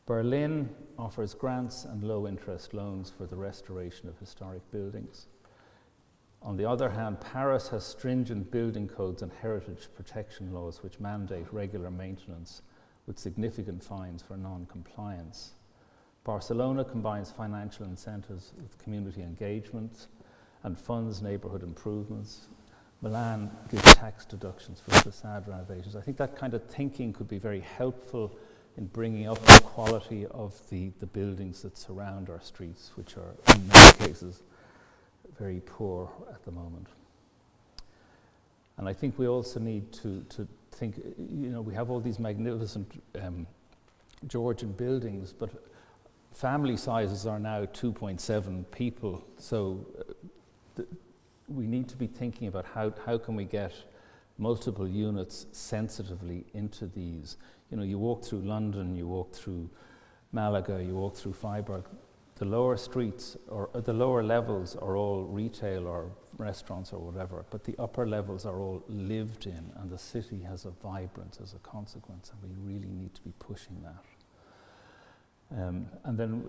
Berlin offers grants and low-interest loans for the restoration of historic buildings. On the other hand, Paris has stringent building codes and heritage protection laws which mandate regular maintenance with significant fines for non-compliance. Barcelona combines financial incentives with community engagement and funds neighbourhood improvements. Milan gives tax deductions for facade renovations. I think that kind of thinking could be very helpful in bringing up the quality of the buildings that surround our streets, which are in many cases very poor at the moment. And I think we also need to think, we have all these magnificent Georgian buildings, but family sizes are now 2.7 people, so we need to be thinking about how can we get multiple units sensitively into these. You walk through London, you walk through Malaga, you walk through Freiburg, the lower streets or the lower levels are all retail or restaurants or whatever, but the upper levels are all lived in, and the city has a vibrance as a consequence, and we really need to be pushing that. And then,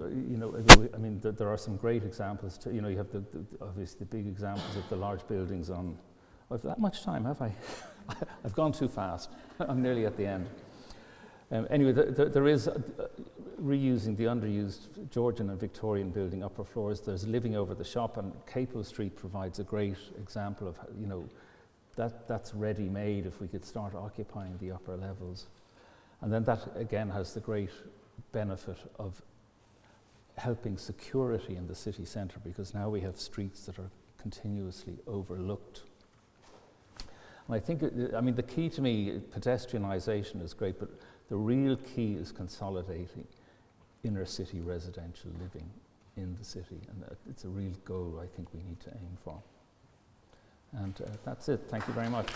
I mean, there are some great examples. You know, you have obviously the big examples of the large buildings on. I've that much time, have I? I've gone too fast. I'm nearly at the end. Anyway, there is reusing the underused Georgian and Victorian building upper floors. There's living over the shop, and Capel Street provides a great example of, you know, that's ready-made if we could start occupying the upper levels. And then that, again, has the great benefit of helping security in the city centre, because now we have streets that are continuously overlooked. And I think, I mean, the key to me, pedestrianisation is great, but the real key is consolidating inner city residential living in the city, and it's a real goal I think we need to aim for. And that's it. Thank you very much.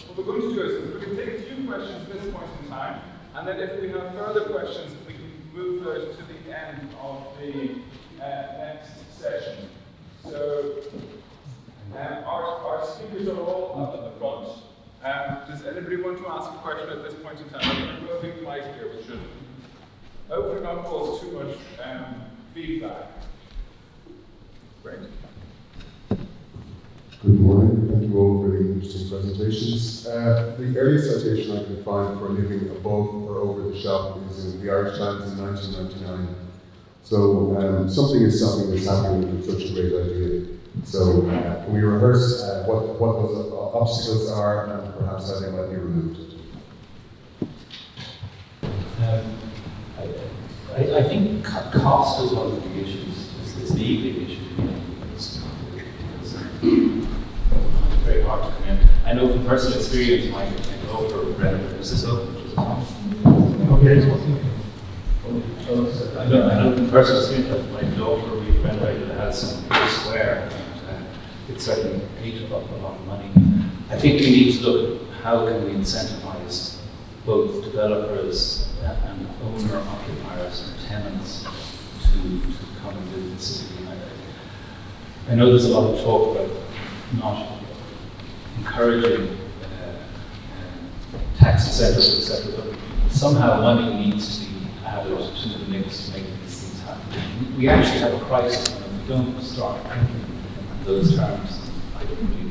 What we're going to do is we can take a few questions at this point in time, and then if we have further questions, we can move those to the end of the next session. So our speakers are all up at the front. Does anybody want to ask a question at this point in time? We're moving the mic here, we should hopefully not cause too much feedback. Great. Good morning. Thank you all for the interesting presentations. The earliest citation I could find for living above or over the shop is in the Irish Times in 1999. So something is something that's happening with such a great idea. So can we rehearse what those obstacles are and perhaps how they might be removed? I think cost is one of the big issues. It's the big issue. It's very hard to come in. I know from personal experience, my go for renovating. Is this open? Okay. I know from personal experience that my daughter we renovated has some square, and it certainly ate up a lot of money. I think we need to look at how can we incentivize both developers and owner-occupiers and tenants to come and live in the city. I know there's a lot of talk about not encouraging tax incentives, etc., but somehow money needs to be added to the mix to make these things happen. We actually have a crisis, and if we don't start thinking in those terms, I don't really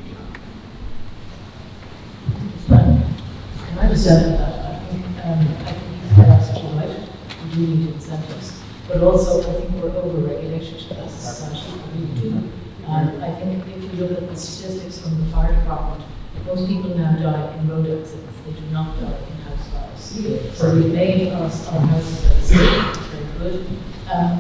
Can I just add to that? I think you're absolutely right. We do need incentives, but also I think we're over-regulated as a society. We do. And I think if you look at the statistics from the fire department, most people now die in road accidents. They do not die in house fires. So we've made our houses very safe, it's very good.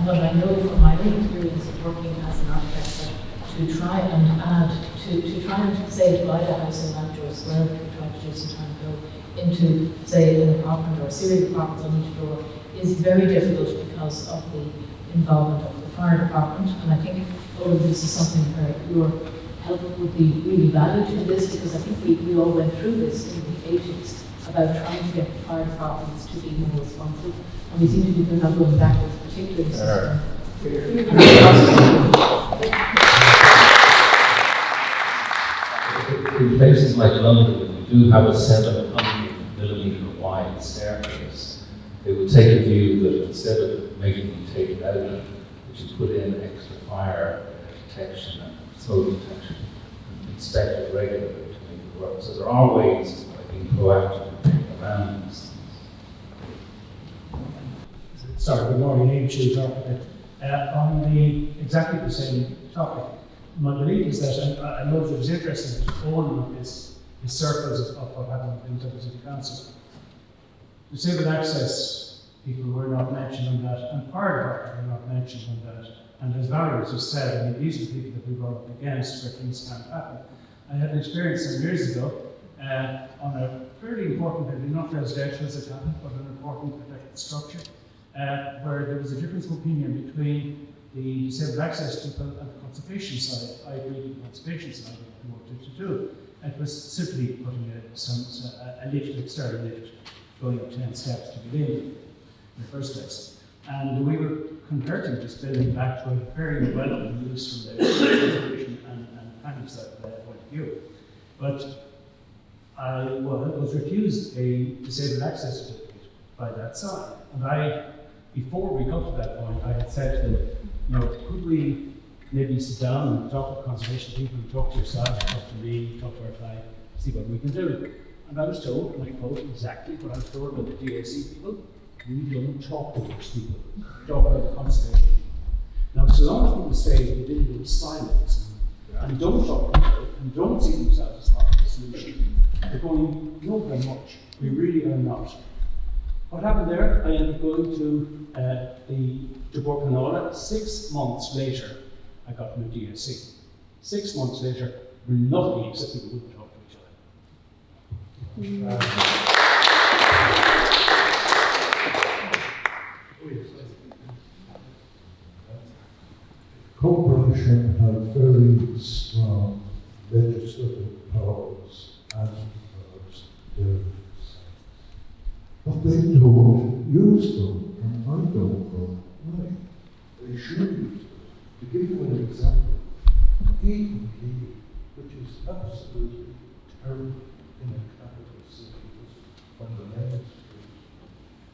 But I know from my own experience of working as an architect that to try and add, to try and say divide a house in Mountjoy Square, which we tried to do some time ago, into say an apartment or a series of apartments on each floor is very difficult because of the involvement of the fire department. And I think all of this is something where your help would be really valued to this, because I think we all went through this in the 80s about trying to get the fire departments to be more responsive, and we seem to be not going backwards, particularly in system. In places like London, we do have a 700mm wide staircase. They would take a view that instead of making you take it out, we should put in extra fire detection and smoke detection and inspect it regularly to make it work. So there are ways of being proactive around these things. Sorry, good morning, Ian Chief Architect. On exactly the same topic, my belief is that, and I know that it was interesting to own with this circles of what happened in the City Council. Disabled access people were not mentioned on that, and fire department were not mentioned on that. And as Valerie just said, I mean, these are people that we run up against where things can't happen. I had an experience some years ago on a fairly important building, not residential as it happened, but an important protected structure, where there was a difference of opinion between the disabled access people and the conservation side. I agree with the conservation side of what they wanted to do. It was simply putting a lift, an external lift, going up 10 steps to get in the first place. And we were converting this building back to a very welcome use from the conservation and planning side point of view. But I was refused a disabled access certificate by that side. And before we got to that point, I had said to them, could we maybe sit down and talk to conservation people, talk to yourself, talk to me, talk to our client, see what we can do. And I was told, and I quote exactly what I was told by the DAC people, we don't talk to those people, talk about the conservation people. Now, so long as people say they didn't do silence and don't talk to people and don't see themselves as part of the solution, they're going, no, very much. We really are not. What happened there? I ended up going to the Burkinaula. 6 months later, I got my DSC. 6 months later, we're lucky except people wouldn't talk to each other. Corporations have very strong legislative powers as regards their sites. But they don't use them, and I don't know why. They should use them. To give you an example, Eden here, which is absolutely terrible in a capital city, on the main street,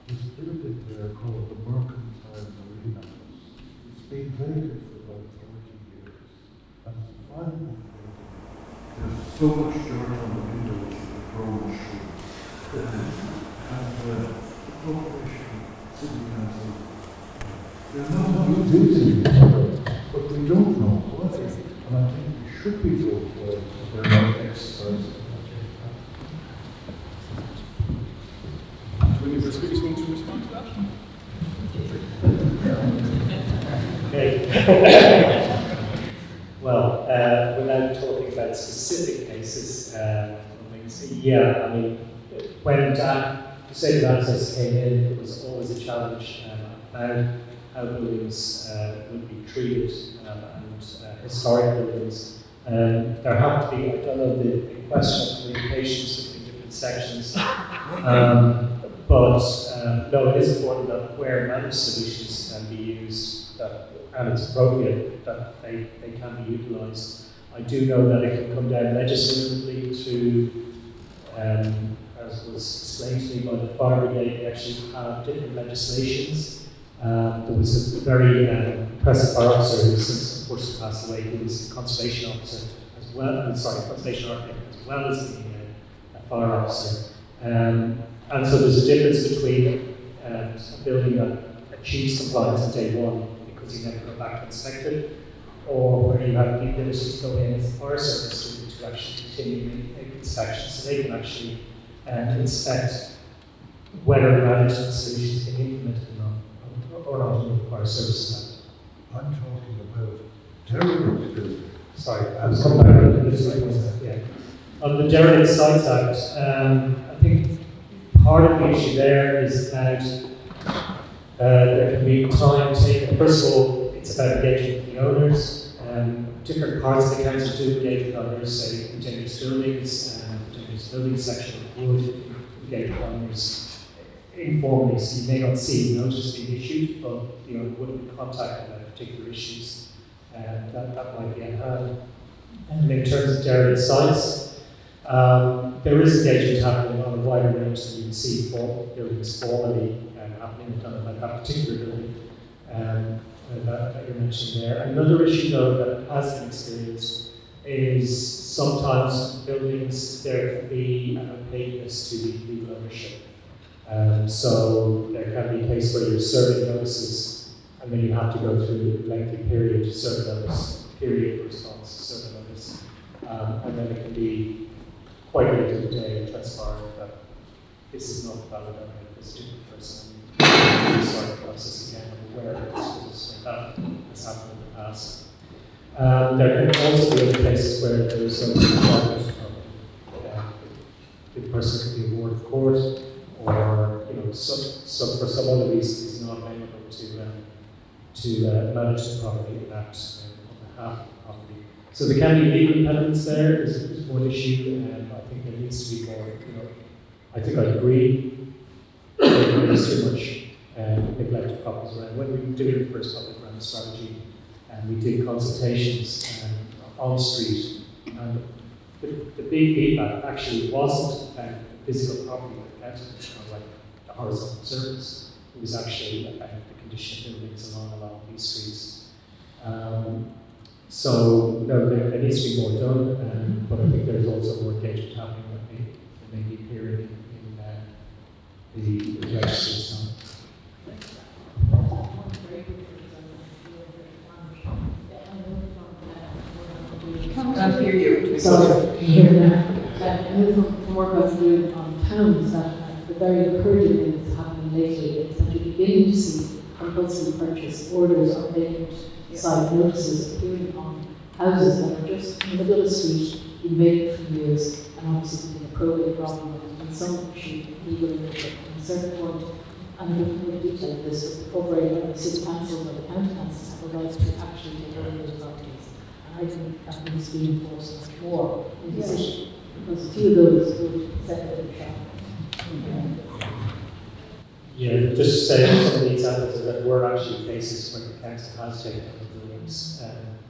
there's a building there called the Mercantile Marina House. It's been vacant for about 30 years, and it's a fine building. There's so much dirt on the windows that the crows shoot. And the corporation, city council, they're not using it, but we don't know why. And I think we should be told why they're not exercising. Will you speakers want to respond to that? Okay. Well, without talking about specific cases, when disabled access came in, it was always a challenge about how buildings would be treated and historic buildings. There have to be, I don't know the question of communications between different sections, but no, it is important that where managed solutions can be used and it's appropriate, that they can be utilised. I do know that it can come down legislatively to, as was explained to me by the fire brigade, they actually have different legislations. There was a very impressive fire officer who since unfortunately passed away, who was a conservation officer as well, conservation architect as well as being a fire officer. And so there's a difference between a building that achieves compliance on day one because you never go back to inspect it, or where you have the ability to go in as a fire service to actually continue inspection, so they can actually inspect whether management solutions can be implemented or not in the fire services act. I'm talking about derelict buildings. Sorry, I was coming back to this. Yeah. On the Derelict Sites Act, I think part of the issue there is about there can be time taken. First of all, it's about engaging the owners. Different parts of the council do engage with owners, say continuous buildings section would engage with owners informally, so you may not see notice being issued, but the owner would have been contacted about particular issues. That might be at hand. And in terms of derelict sites, there is engagement happening on a wider range than you can see for buildings formally happening about that particular building that you're mentioning there. Another issue, though, that has been experienced is sometimes buildings there can be an opaqueness to the legal ownership. So there can be a case where you're serving notices and then you have to go through a lengthy period to serve notice, period for response to serve notice. And then it can be quite late in the day transpired that this is not valid owner, this different person. And you start the process again. I'm aware of this, that has happened in the past. There can also be other cases where there is some requirement of the person could be awarded of court, or for some other reason is not able to manage the property on behalf of the property. So there can be legal elements there, is one issue, and I think there needs to be more, I think I'd agree that there is too much neglect of properties around. When we were doing the first public land strategy, and we did consultations on street, and the big feedback actually wasn't about the physical property that counted, like the horizontal surface. It was actually about the condition of buildings along these streets. So no, there needs to be more done, but I think there's also more engagement happening that may be appearing in the registry. Can't hear you. Sorry, can you hear me now? I know from work I've doing on towns that the very encouraging thing that's happening lately is that you're beginning to see compulsory purchase orders or vacant site notices appearing on houses that are just in the middle of the street, been vacant for years, and obviously been a probate problem and some issue legal in nature at a certain point. And I don't know the detail of this, but the corporate or the city council or the county councils have a right to actually take over those properties. I think that needs to be enforced much more in the city, because a few of those would set a bit of trap. Yeah, just to say some of the examples that were actually cases when the council has taken over buildings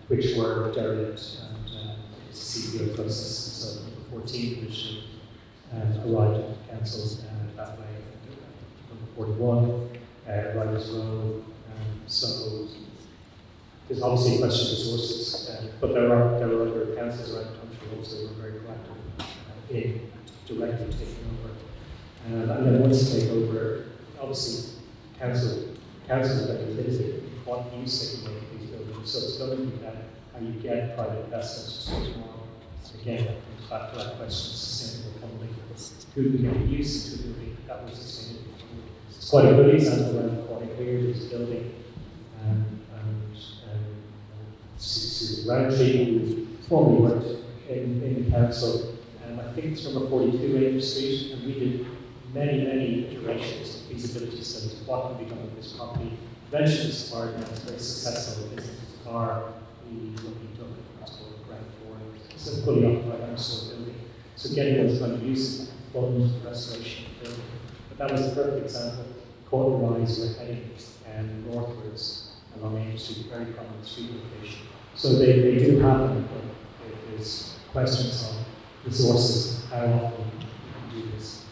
which were derelict, and it's a CPO process, so number 14 which arrived at the council that way, number 41, Riders Row, so there's obviously a question of resources, but there are other councils around the country also who are very proactive in directly taking over. And then once you take over, obviously councils are going to visit what use they can make of these buildings. So it's going to be that how you get private investment to tomorrow. So again, that comes back to that question of sustainable funding. Who can get use to the building that was sustainable? It's quite a good example around the corner here. There's a building Susan Roundtree, who formerly worked in the council, and I think it's number 42 Ranger Street, and we did many iterations of feasibility studies of what can be done with this property. Eventually it's acquired and it's very successful. The business are looking to transport ground floor. It's a fully occupied understory building. So getting those kind of uses fund the restoration of the building. But that was a perfect example. Corner rise, we're heading northwards along Main Street, very prominent street location. So they do happen, but there's questions on resources, how often you can do this.